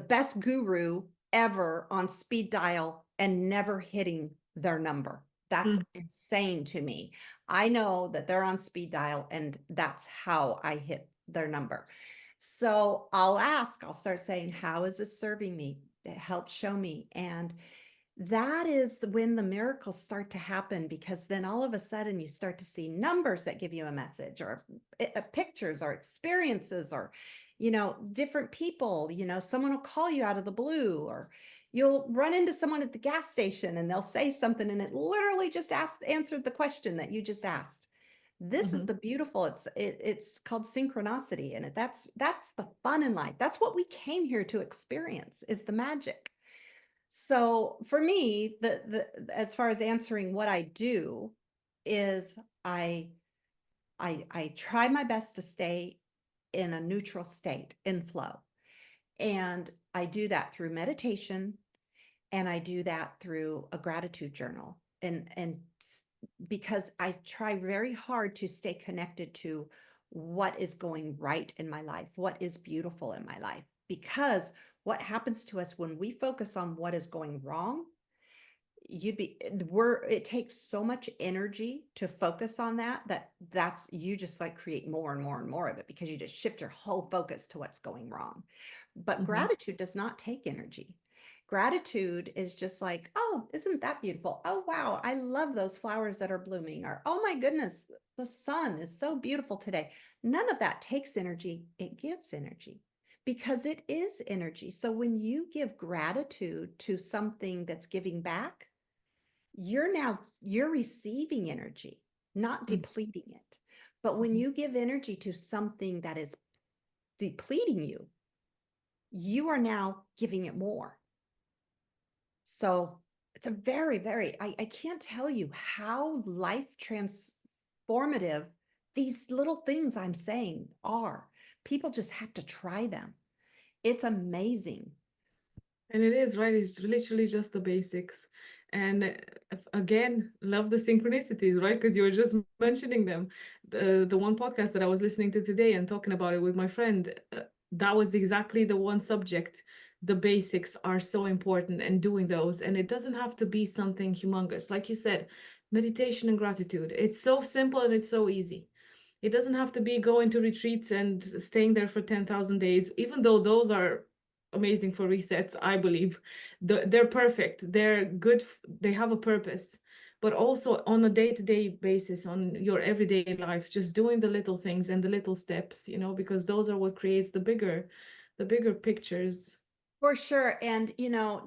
best guru ever on speed dial and never hitting their number. That's Mm. insane to me. I know that they're on speed dial and that's how I hit their number. So I'll start saying, how is this serving me? Help show me. And that is when the miracles start to happen, because then all of a sudden you start to see numbers that give you a message, or pictures or experiences, or different people. Someone will call you out of the blue, or you'll run into someone at the gas station and they'll say something and it literally just answered the question that you just asked. This is Mhm. the beautiful, it's called synchronicity, and that's the fun in life. That's what we came here to experience, is the magic. So for me, as far as answering what I do is I try my best to stay in a neutral state, in flow. And I do that through meditation, and I do that through a gratitude journal. Because I try very hard to stay connected to what is going right in my life, what is beautiful in my life. Because what happens to us when we focus on what is going wrong, it takes so much energy to focus on that's you just like create more and more and more of it because you just shift your whole focus to what's going wrong. But Hmm. gratitude does not take energy. Gratitude is just like, oh, isn't that beautiful? Oh, wow, I love those flowers that are blooming. Or, oh my goodness, the sun is so beautiful today. None of that takes energy. It gives energy because it is energy. So when you give gratitude to something that's giving back, you're receiving energy, not depleting it. But when Hmm. you give energy to something that is depleting you, you are now giving it more. So it's a I can't tell you how life transformative these little things I'm saying are. People just have to try them. It's amazing. And it is, right? It's literally just the basics. And again, love the synchronicities, right? Because you were just mentioning them. The one podcast that I was listening to today and talking about it with my friend, that was exactly the one subject. The basics are so important and doing those. And it doesn't have to be something humongous. Like you said, meditation and gratitude. It's so simple and it's so easy. It doesn't have to be going to retreats and staying there for 10,000 days, even though those are amazing for resets, I believe. They're perfect. They're good. They have a purpose. But also on a day-to-day basis, on your everyday life, just doing the little things and the little steps, because those are what creates the bigger pictures. For sure. And,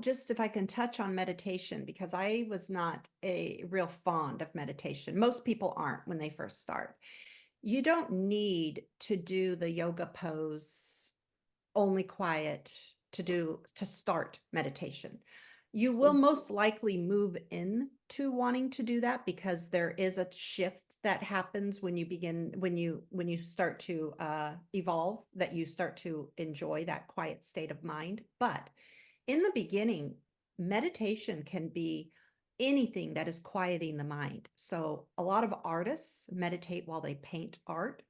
just if I can touch on meditation, because I was not a real fond of meditation. Most people aren't when they first start. You don't need to do the yoga pose only quiet to start meditation. You will Yes. most likely move into wanting to do that because there is a shift that happens when you begin when you start to evolve, that you start to enjoy that quiet state of mind. But in the beginning, meditation can be anything that is quieting the mind. So a lot of artists meditate while they paint art.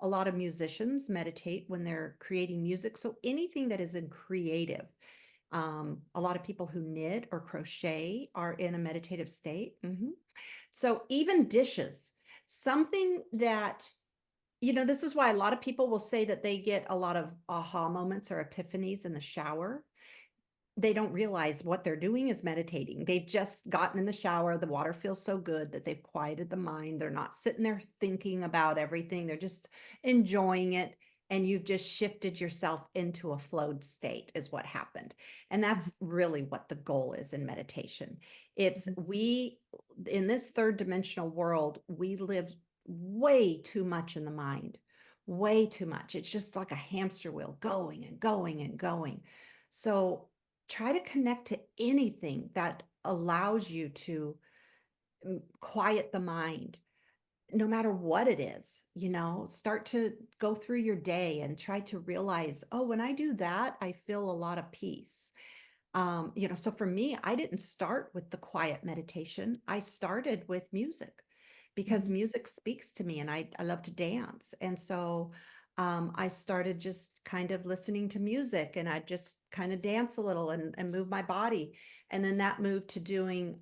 A lot of musicians meditate when they're creating music. So anything that is in creative. A lot of people who knit or crochet are in a meditative state. So even dishes, something that, this is why a lot of people will say that they get a lot of aha moments or epiphanies in the shower. They don't realize what they're doing is meditating. They've just gotten in the shower. The water feels so good that they've quieted the mind. They're not sitting there thinking about everything. They're just enjoying it. And you've just shifted yourself into a flowed state, is what happened. And Mhm. that's really what the goal is in meditation. It's Mhm. in this third dimensional world, we live way too much in the mind, way too much. It's just like a hamster wheel going and going and going. So try to connect to anything that allows you to quiet the mind, no matter what it is. Start to go through your day and try to realize, oh, when I do that, I feel a lot of peace. So for me, I didn't start with the quiet meditation. I started with music because Mhm. music speaks to me, and I love to dance. And so I started just kind of listening to music, and I just kind of dance a little and move my body. And then that moved to doing,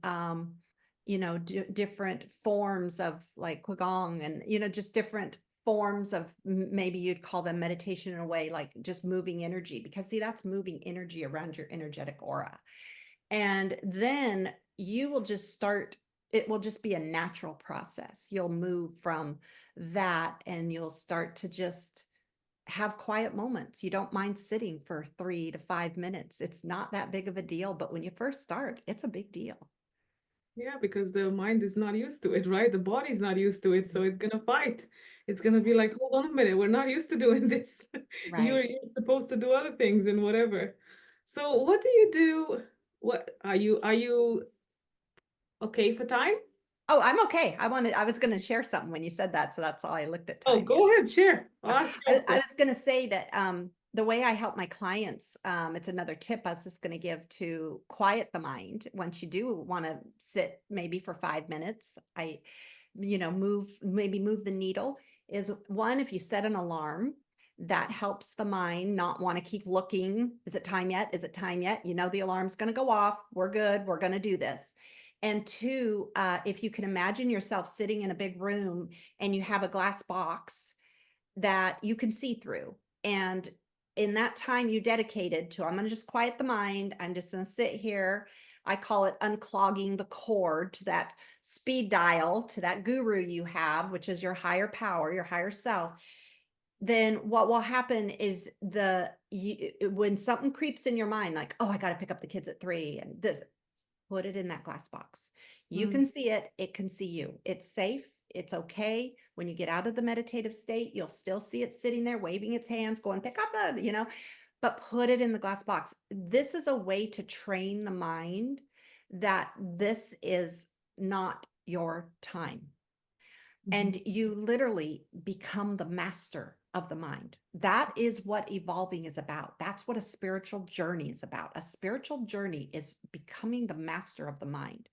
different forms of like Qigong and, just different forms of, maybe you'd call them meditation in a way, like just moving energy, because see, that's moving energy around your energetic aura. And then it will just be a natural process. You'll move from that and you'll start to just have quiet moments. You don't mind sitting for 3 to 5 minutes. It's not that big of a deal, but when you first start, it's a big deal. Yeah, because the mind is not used to it, right? The body's not used to it, so it's gonna fight. It's gonna be like, hold on a minute, we're not used to doing this. You're Right. you're supposed to do other things and whatever. So what do you do? What are you okay for time? Oh, I'm okay. I was gonna share something when you said that, so that's all I looked at Oh, time. Yeah. go ahead, share. I'll ask you a I question. was gonna say that, the way I help my clients, it's another tip I was just gonna give to quiet the mind. Once you do wanna sit maybe for 5 minutes, move the needle is one, if you set an alarm, that helps the mind not wanna keep looking, "Is it time yet? Is it time yet?" You know the alarm's gonna go off, "We're good, we're gonna do this." And two, if you can imagine yourself sitting in a big room and you have a glass box that you can see through. And in that time you dedicated to, I'm going to just quiet the mind. I'm just going to sit here. I call it unclogging the cord to that speed dial, to that guru you have, which is your higher power, your higher self. Then what will happen is when something creeps in your mind, like, oh, I got to pick up the kids at 3 and this, put it in that glass box. You Mm, can see it, it can see you. It's safe, it's okay. When you get out of the meditative state, you'll still see it sitting there waving its hands, going, pick up but put it in the glass box. This is a way to train the mind that this is not your time. mhm, And you literally become the master of the mind. That is what evolving is about. That's what a spiritual journey is about. A spiritual journey is becoming the master of the mind.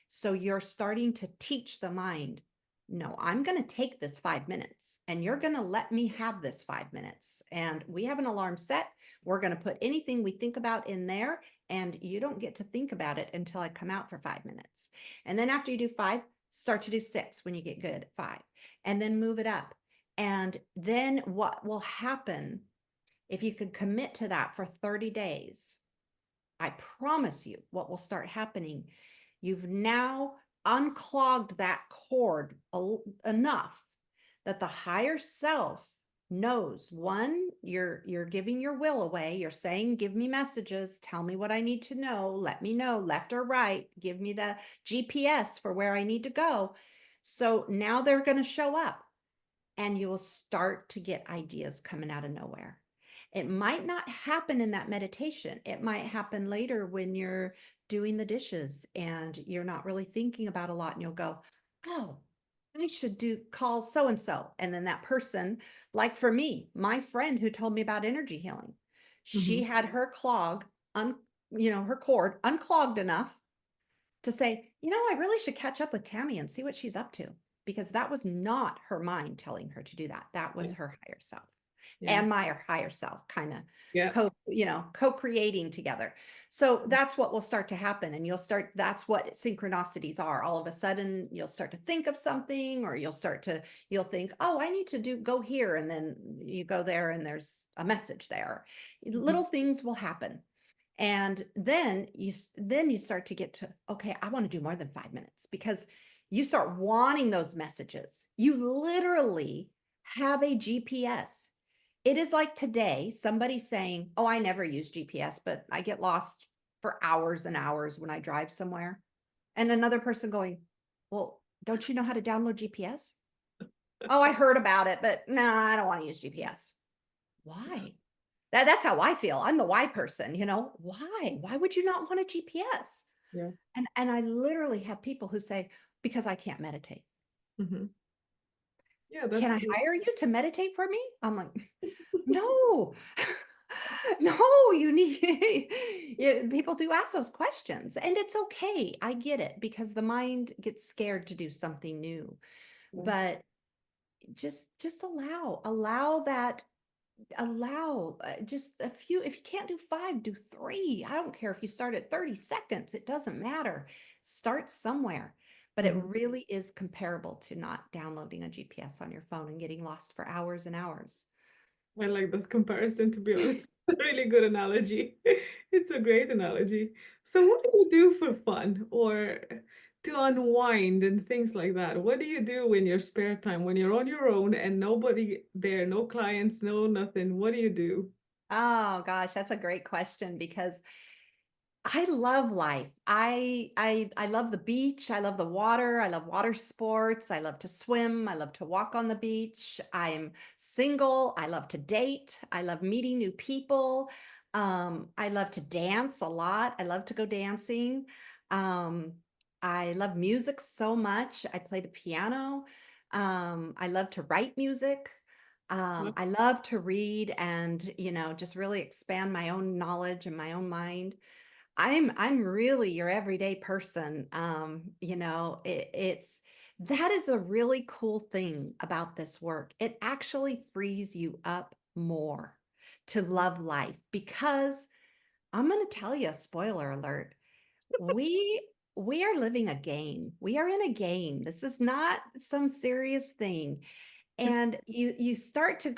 So you're starting to teach the mind, no, I'm going to take this 5 minutes and you're going to let me have this 5 minutes. And we have an alarm set. We're going to put anything we think about in there. And you don't get to think about it until I come out for 5 minutes. And then after you do five, start to do six when you get good at five, and then move it up. And then what will happen if you can commit to that for 30 days? I promise you what will start happening. You've now unclogged that cord enough that the higher self knows, one, you're giving your will away. You're saying, give me messages, tell me what I need to know, let me know left or right, give me the GPS for where I need to go. So now they're going to show up and you will start to get ideas coming out of nowhere. It might not happen in that meditation. It might happen later when you're doing the dishes and you're not really thinking about a lot and you'll go, oh, I should do call so and so. And then that person, like for me, my friend who told me about energy healing, she mhm, had her un, her cord unclogged enough to say, I really should catch up with Tammy and see what she's up to, because that was not her mind telling her to do that. That yeah, was her higher self yeah, and my higher self kind of yeah, co-creating together. So that's what will start to happen. And that's what synchronicities are. All of a sudden you'll start to think of something, or you'll think, oh, I need to go here. And then you go there and there's a message there. mhm, Little things will happen. And then you start to get to, okay, I want to do more than 5 minutes, because you start wanting those messages. You literally have a GPS. It is like today, somebody saying, oh, I never use GPS, but I get lost for hours and hours when I drive somewhere. And another person going, well, don't you know how to download GPS? Oh, I heard about it, but no, I don't want to use GPS. Why? That's how I feel. I'm the why person, Why? Why would you not want a GPS? yeah, And I literally have people who say, because I can't meditate. mhm. Yeah, Can that's I the hire you to meditate for me? I'm like, no. No, you need yeah, people do ask those questions, and it's okay. I get it, because the mind gets scared to do something new. yeah, But just allow that, just a few. If you can't do five, do three. I don't care if you start at 30 seconds, it doesn't matter. Start somewhere. But it mhm. really is comparable to not downloading a GPS on your phone and getting lost for hours and hours. I like that comparison, to be honest. A really good analogy. It's a great analogy. So what do you do for fun or to unwind and things like that? What do you do in your spare time when you're on your own and nobody there, no clients, no nothing? What do you do? Oh gosh, that's a great question, because I love life. I love the beach. I love the water. I love water sports. I love to swim. I love to walk on the beach. I'm single. I love to date. I love meeting new people. I love to dance a lot. I love to go dancing. Um, I love music so much. I play the piano. I love to write music. Well, I love to read and, just really expand my own knowledge and my own mind. I'm really your everyday person. It's that is a really cool thing about this work. It actually frees you up more to love life because I'm going to tell you, spoiler alert, we we are living a game. We are in a game. This is not some serious thing. And you start to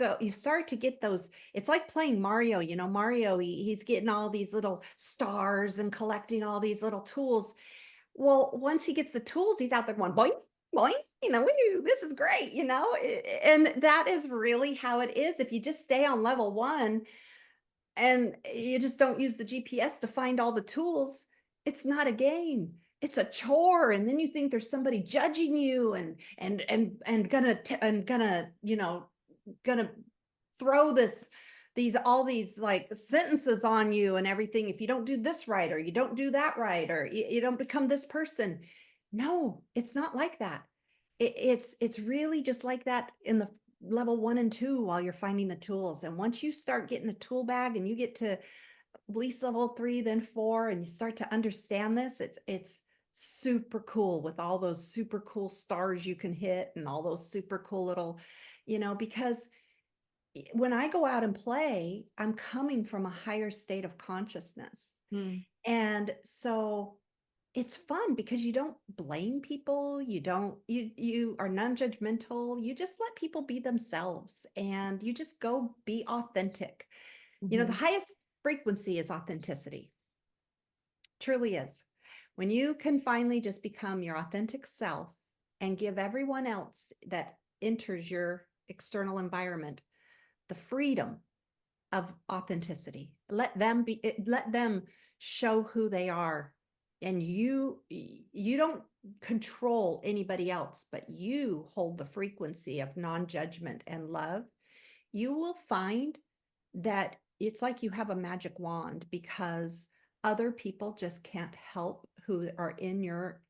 get those. It's like playing Mario. Mario, he's getting all these little stars and collecting all these little tools. Well, once he gets the tools, he's out there going boing, boing, woo, this is great, and that is really how it is. If you just stay on level one and you just don't use the GPS to find all the tools, it's not a game. It's a chore, and then you think there's somebody judging you and gonna gonna throw these all these like sentences on you and everything if you don't do this right or you don't do that right or you don't become this person. No, it's not like that. It's really just like that in the level 1 and 2 while you're finding the tools. And once you start getting a tool bag and you get to at least level 3, then 4, and you start to understand this, it's super cool with all those super cool stars you can hit and all those super cool little, because when I go out and play, I'm coming from a higher state of consciousness. mm, And so it's fun because you don't blame people, you are non-judgmental, you just let people be themselves and you just go be authentic. The mhm, highest frequency is authenticity. Truly is. When you can finally just become your authentic self and give everyone else that enters your external environment the freedom of authenticity. Let them show who they are. And you don't control anybody else, but you hold the frequency of non-judgment and love. You will find that it's like you have a magic wand because other people just can't help who are in your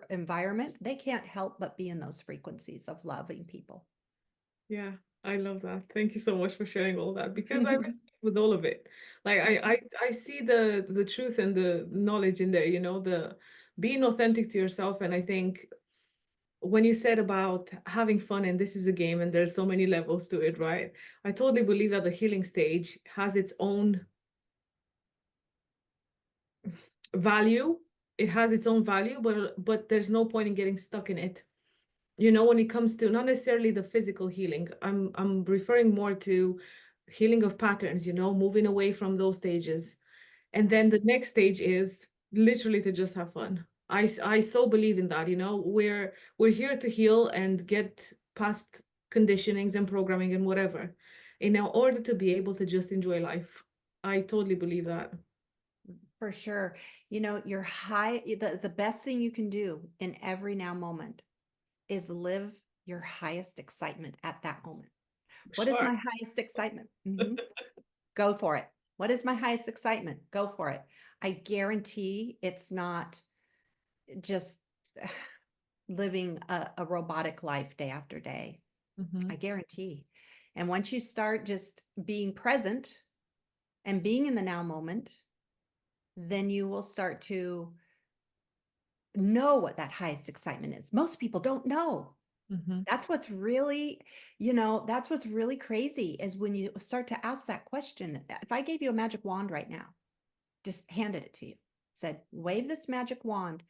environment. They can't help but be in those frequencies of loving people. yeah, I love that. Thank you so much for sharing all that because I resonate with all of it. Like I see the truth and the knowledge in there, the being authentic to yourself. And I think when you said about having fun and this is a game and there's so many levels to it, right? I totally believe that the healing stage has its own value. It has its own value, but there's no point in getting stuck in it. When it comes to not necessarily the physical healing, I'm referring more to healing of patterns, moving away from those stages. And then the next stage is literally to just have fun. I so believe in that, we're here to heal and get past conditionings and programming and whatever in order to be able to just enjoy life. I totally believe that. For sure. The best thing you can do in every now moment is live your highest excitement at that moment. What is Sure. my highest excitement? Go for it. What is my highest excitement? Go for it. I guarantee it's not just living a robotic life day after day. I Mhm, guarantee. And once you start just being present and being in the now moment, then you will start to know what that highest excitement is. Most people don't know. mhm, That's what's really crazy is when you start to ask that question. If I gave you a magic wand right now, just handed it to you, said, wave this magic wand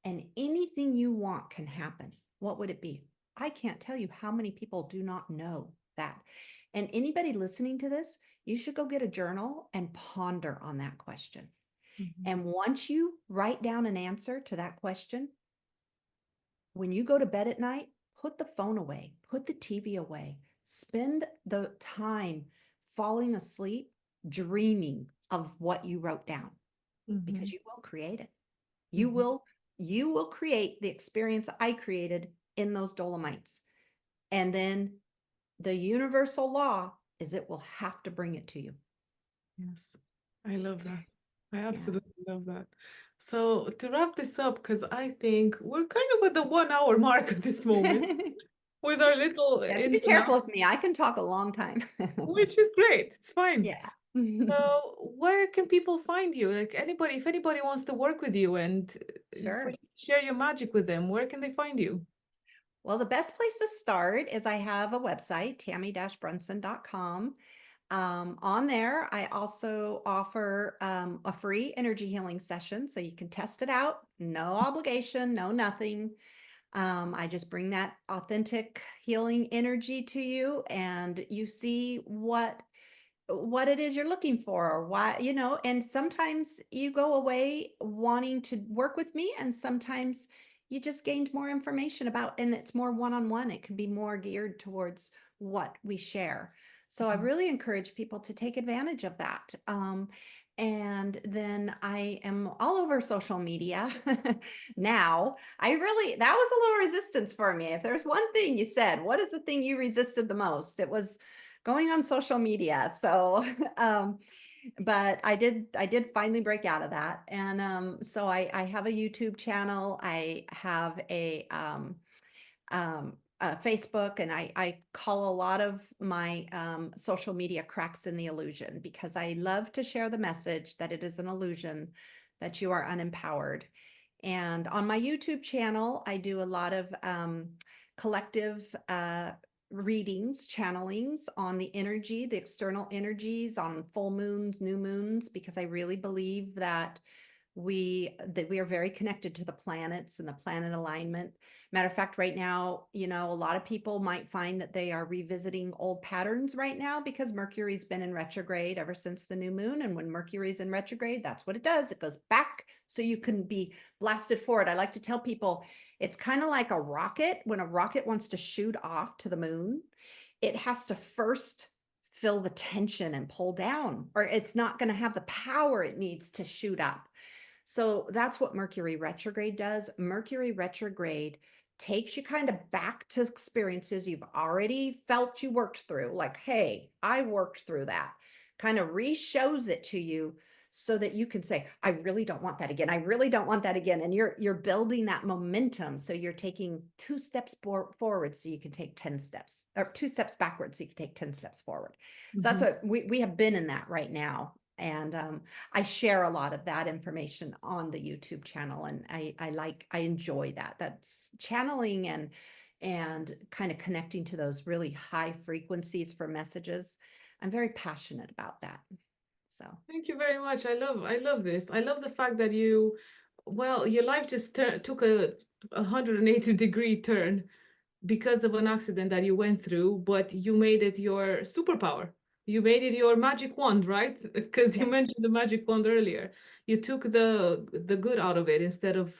and anything you want can happen, what would it be? I can't tell you how many people do not know that. And anybody listening to this, you should go get a journal and ponder on that question. mhm, And once you write down an answer to that question, when you go to bed at night, put the phone away, put the TV away, spend the time falling asleep, dreaming of what you wrote down because mhm, you will create it. You mhm, will you will create the experience I created in those Dolomites. And then the universal law is it will have to bring it to you. Yes, I love that. I Yeah. absolutely love that. So to wrap this up, because I think we're kind of at the 1 hour mark at this moment with our little You have to be ins and careful outs, with me. I can talk a long time. which is great. It's fine. Yeah. So where can people find you? Like anybody, if anybody wants to work with you and for Sure. you to share your magic with them, where can they find you? Well, the best place to start is I have a website, tammy-brunson.com. On there, I also offer a free energy healing session so you can test it out. No obligation, no nothing. I just bring that authentic healing energy to you and you see what it is you're looking for or why, and sometimes you go away wanting to work with me and sometimes you just gained more information about and it's more one-on-one. It can be more geared towards what we share. So I Mhm. really encourage people to take advantage of that. And then I am all over social media now. That was a little resistance for me. If there's one thing you said, what is the thing you resisted the most? It was going on social media. So, but I did finally break out of that. And so I have a YouTube channel. I have Facebook, and I call a lot of my social media cracks in the illusion because I love to share the message that it is an illusion, that you are unempowered. And on my YouTube channel, I do a lot of collective readings, channelings on the energy, the external energies, on full moons, new moons, because I really believe that we are very connected to the planets and the planet alignment. Matter of fact, right now, a lot of people might find that they are revisiting old patterns right now because Mercury's been in retrograde ever since the new moon. And when Mercury's in retrograde, that's what it does. It goes back so you can be blasted forward. I like to tell people it's kind of like a rocket. When a rocket wants to shoot off to the moon, it has to first feel the tension and pull down, or it's not going to have the power it needs to shoot up. So that's what Mercury retrograde does. Mercury retrograde takes you kind of back to experiences you've already felt you worked through. Like, hey, I worked through that. Kind of re-shows it to you so that you can say, I really don't want that again. I really don't want that again. And you're building that momentum. So you're taking 2 steps forward so you can take 10 steps, or 2 steps backwards so you can take 10 steps forward. So that's Mhm. what we have been in that right now. And I share a lot of that information on the YouTube channel, and I enjoy that. That's channeling and kind of connecting to those really high frequencies for messages. I'm very passionate about that. So Thank you very much. I love this. I love the fact that well, your life just took a 180-degree turn because of an accident that you went through, but you made it your superpower. You made it your magic wand, right? Because you yeah, mentioned the magic wand earlier. You took the good out of it instead of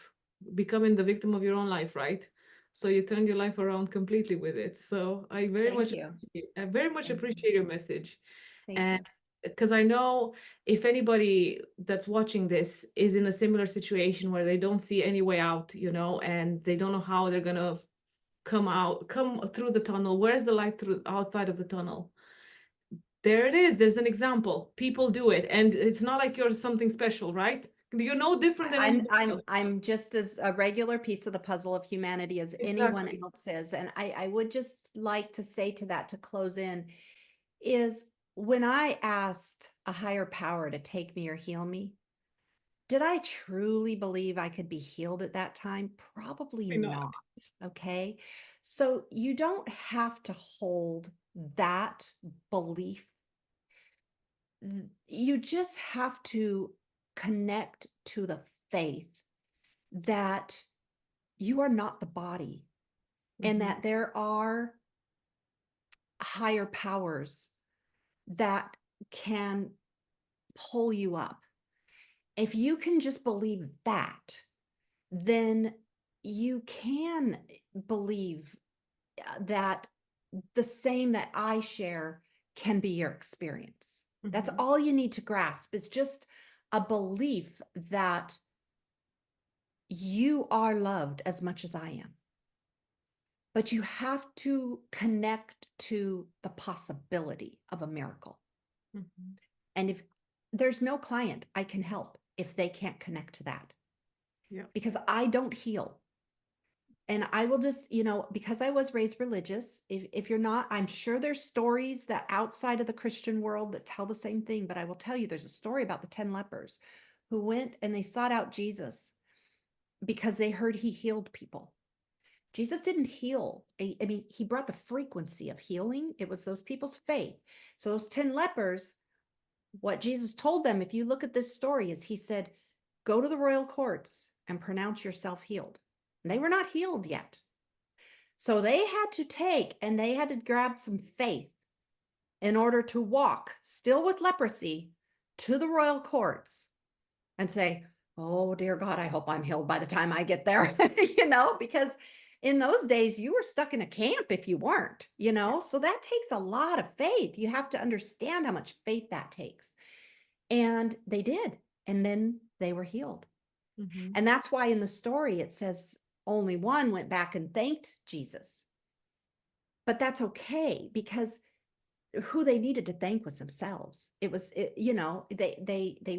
becoming the victim of your own life, right? So you turned your life around completely with it. So thank you. I very much Thank you. appreciate your message. Thank And you. because I know if anybody that's watching this is in a similar situation where they don't see any way out, and they don't know how they're gonna come through the tunnel. Where's the light through outside of the tunnel? There it is. There's an example. People do it, and it's not like you're something special, right? You're no different than I'm anybody I'm else. I'm just as a regular piece of the puzzle of humanity as anyone Exactly. else is. And I would just like to say to that to close in is when I asked a higher power to take me or heal me, did I truly believe I could be healed at that time? Probably Why not? not. Okay. So you don't have to hold that belief. You just have to connect to the faith that you are not the body and Mhm, that there are higher powers that can pull you up. If you can just believe that, then you can believe that the same that I share can be your experience. That's mhm, all you need to grasp is just a belief that you are loved as much as I am. But you have to connect to the possibility of a miracle. mhm. And if there's no client I can help if they can't connect to that, Yeah. because I don't heal. And I will just, because I was raised religious, if you're not, I'm sure there's stories that outside of the Christian world that tell the same thing. But I will tell you, there's a story about the 10 lepers who went and they sought out Jesus because they heard he healed people. Jesus didn't heal. I mean, he brought the frequency of healing. It was those people's faith. So those 10 lepers, what Jesus told them, if you look at this story, is he said, go to the royal courts and pronounce yourself healed. And they were not healed yet. So they had to take and they had to grab some faith in order to walk, still with leprosy, to the royal courts and say, oh, dear God, I hope I'm healed by the time I get there, because in those days you were stuck in a camp if you weren't, so that takes a lot of faith. You have to understand how much faith that takes. And they did. And then they were healed. Mm-hmm. And that's why in the story it says only one went back and thanked Jesus. But that's okay, because who they needed to thank was themselves. They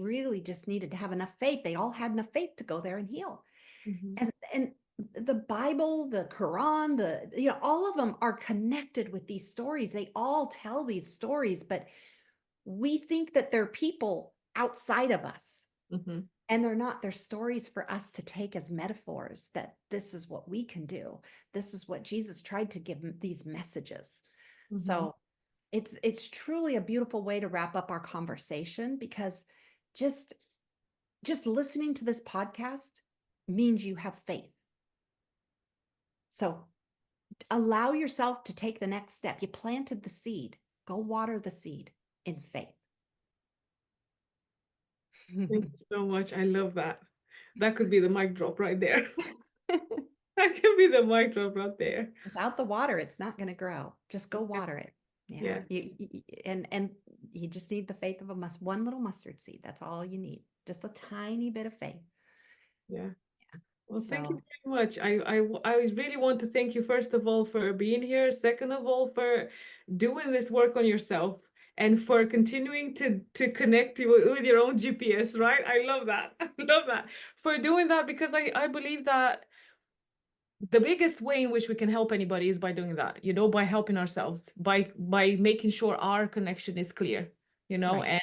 really just needed to have enough faith. They all had enough faith to go there and heal. Mm-hmm. And the Bible, the Quran, all of them are connected with these stories. They all tell these stories, but we think that they're people outside of us. Mm-hmm. And they're not. They're stories for us to take as metaphors that this is what we can do. This is what Jesus tried to give these messages. Mm-hmm. So it's truly a beautiful way to wrap up our conversation, because just listening to this podcast means you have faith. So allow yourself to take the next step. You planted the seed. Go water the seed in faith. Thank you so much. I love that. That could be the mic drop right there. That could be the mic drop right there. Without the water, it's not going to grow. Just go water it. Yeah. Yeah. And you just need the faith of one little mustard seed. That's all you need. Just a tiny bit of faith. Yeah. Well, thank you So very much. I really want to thank you, first of all, for being here. Second of all, for doing this work on yourself and for continuing to connect with your own GPS, right? I love that. I love that. For doing that, because I believe that the biggest way in which we can help anybody is by doing that, by helping ourselves, by making sure our connection is clear, right.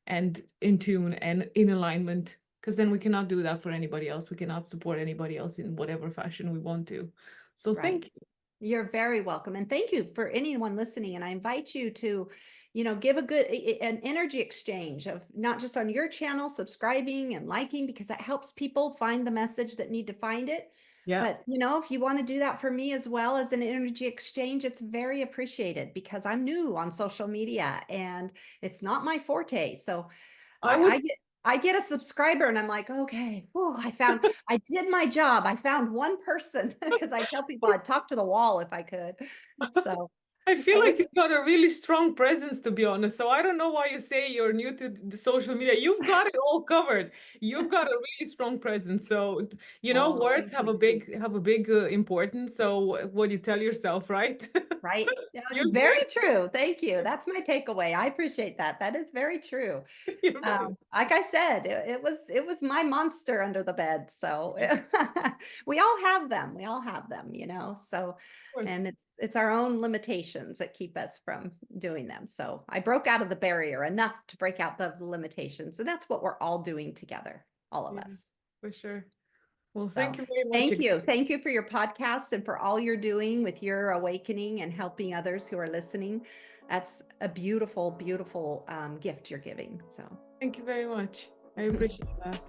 and in tune and in alignment, because then we cannot do that for anybody else. We cannot support anybody else in whatever fashion we want to. So Right. thank you. You're very welcome. And thank you for anyone listening. And I invite you to, give an energy exchange of not just on your channel, subscribing and liking, because that helps people find the message that need to find it. Yeah. But, if you want to do that for me as well as an energy exchange, it's very appreciated, because I'm new on social media and it's not my forte. So I I, would I get I get a subscriber and I'm like, okay, whew, I did my job. I found one person, because I tell people I'd talk to the wall if I could. So I feel it like you've got a really strong presence, to be honest. So I don't know why you say you're new to the social media. You've got it all covered. You've got a really strong presence. So, oh, words thank you. have a big importance. So what you tell yourself, right? Right? Yeah, You're very great. true. Thank you. That's my takeaway. I appreciate that. That is very true. You're very, Like I said, it was my monster under the bed. So yeah, of we all have them. We all have them, So, course. and it's our own limitations that keep us from doing them. So I broke out of the barrier enough to break out the limitations, and that's what we're all doing together, all of Yeah, us. for sure. Well, So thank you very much thank again. you. Thank you for your podcast and for all you're doing with your awakening and helping others who are listening. That's a beautiful, beautiful gift you're giving. So Thank you very much. I appreciate that.